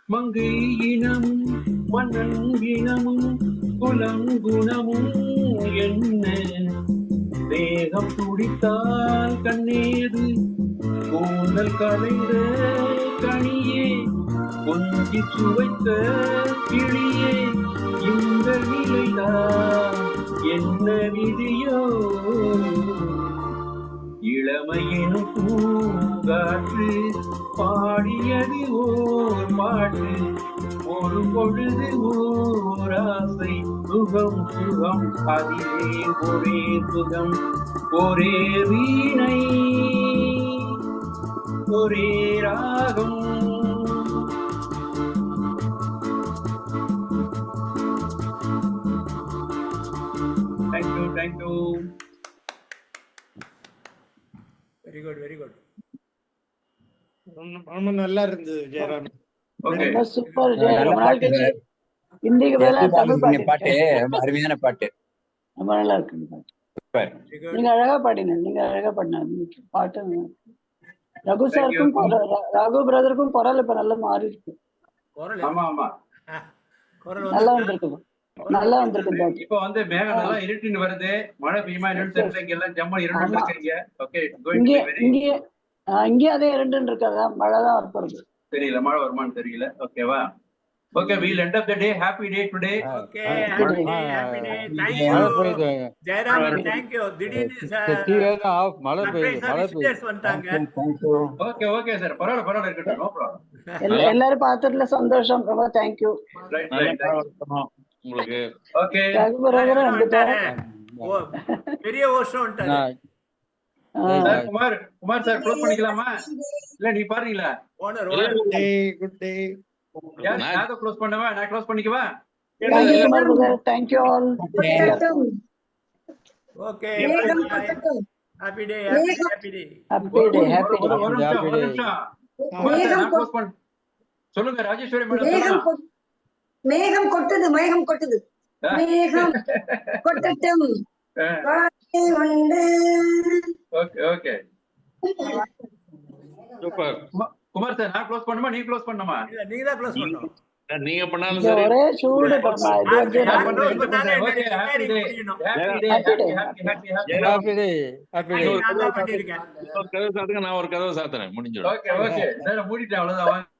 மங்கை இனமும் மன்னன் இனமும் குலங்குணமும் என்ன, வேகம் துடித்தால் கண்ணேது கூந்தல் கலைந்த கனியே, கொஞ்சி சுவைத்த கிளியே இந்த நிலைதான் என்ன விதியோ இளமையெனும் பூங்காற்று பாடியது ஓர் பாட்டு ஒரு பொழுது ஓர் ஆசை சுகம் சுகம் அதிலே ஒரே சுகம் ஒரே வீணை ஒரே ராகம் thank you very good very good. ரொம்ப நல்லா இருந்தது ஜெயராம். ஓகே ரொம்ப சூப்பர் ஜெய. நல்ல ரொம்ப நாள் பாட்டுங்க. கழிச்சு ஹிந்திக்கு பதிலா தமிழ் பாட்டு பாட்டு ரொம்ப அருமையான பாட்டு. ரொம்ப நல்லா இருக்கு இந்த பாட்டு. சூப்பர். Very good. நீங்க அழகா பாடினீங்க. நீங்க அழகா பாடினாங்க பாட்டு நல்லா இருக்கு. ரகு சாருக்கும் ரகு பிரதருக்கும் குரல் இப்ப நல்லா மாறி இருக்கு. குரல் ஆமா ஆமா குரல் நல்லா வந்து வந்திருக்கு. நல்லா வந்திருக்கு பாட்டு. இப்ப வந்து மேகம் நல்லா இருட்டின்னு வருது, மழை பெய்யுமா என்னன்னு தெரியல, இங்க எல்லாம் ஜம்மு இருண்டு ஆமா. இருக்கீங்க. ஓகே இங்கே இங்கே இங்கே அதே இரண்டுன்னு இருக்காதா? மழை தான் வரப்போறது. தெரியல மழை வருமான்னு தெரியல. ஓகேவா? Okay, we'll end up the day. Happy day today. Okay happy day happy day. Thank you மழை பெய்யுது. ஜெயராமன். Thank you. திடீர்னு டிவி எல்லாம் ஆஃப். மழை பெய்யுது. மழை பெய்யுது. விசிட்டர்ஸ் வந்துட்டாங்க. தேங்க்யூ. ஓகே ஓகே சார், பரவாயில்ல பரவாயில்ல, இருக்கட்டும், நோ ப்ராப்ளம். எல்லாரும் பார்த்ததுல சந்தோஷம். ரொம்ப தேங்க்யூ. ரைட் நல்ல ரைட் நாள் இருக்கணும் உங்களுக்கு. ஓகே ரகு பிரதர் வந்துட்டாரு. ஓ, பெரிய வருஷம் வந்துட்டாரு. சார், குமார் சார் க்ளோஸ் பண்ணிக்கலாமா? இல்ல நீ பாருங்களா? Owner good day. யாரை க்ளோஸ் பண்ணவா? நான் க்ளோஸ் பண்ணிக்கவா? Thank you Kumar brother. Thank you all. Okay மேகம் கொட்டட்டும். Happy day happy day. Happy day happy day. ஒரு நிமிஷம், ஒரு நிமிஷம். குமார் சார், நான் க்ளோஸ் பண்ண சொல்லுங்க. ராஜேஸ்வரி மேடம் சொல்லலாம். மேகம் கொட்டுது, மேகம் கொட்டுது, மேகம் கொட்டட்டும். வாழை உண்டு. Okay okay super. Kumar sir, நான் க்ளோஸ் பண்ணுமா நீ க்ளோஸ் பண்ணுமா? நீங்க தான் க்ளோஸ் பண்ணணும். நீங்க பண்ணாலும் இங்க சரி. ஒரே சூடு பண்ணா. இது வந்து யார் நம்ம close பண்ணாலும் ஓகே, என்ன ஹாப்பி டே செய்யணும்? Happy day Happy day. Happy happy happy. Happy day. Happy டே. நான் தான் பண்ணிருக்கேன். ஒரு கதவு சாத்துங்க, நான் ஒரு கதவு சாத்துறேன், முடிஞ்சிடும். ஓகே ஓகே சார், மூடிட்டேன், அவ்வளவுதான்.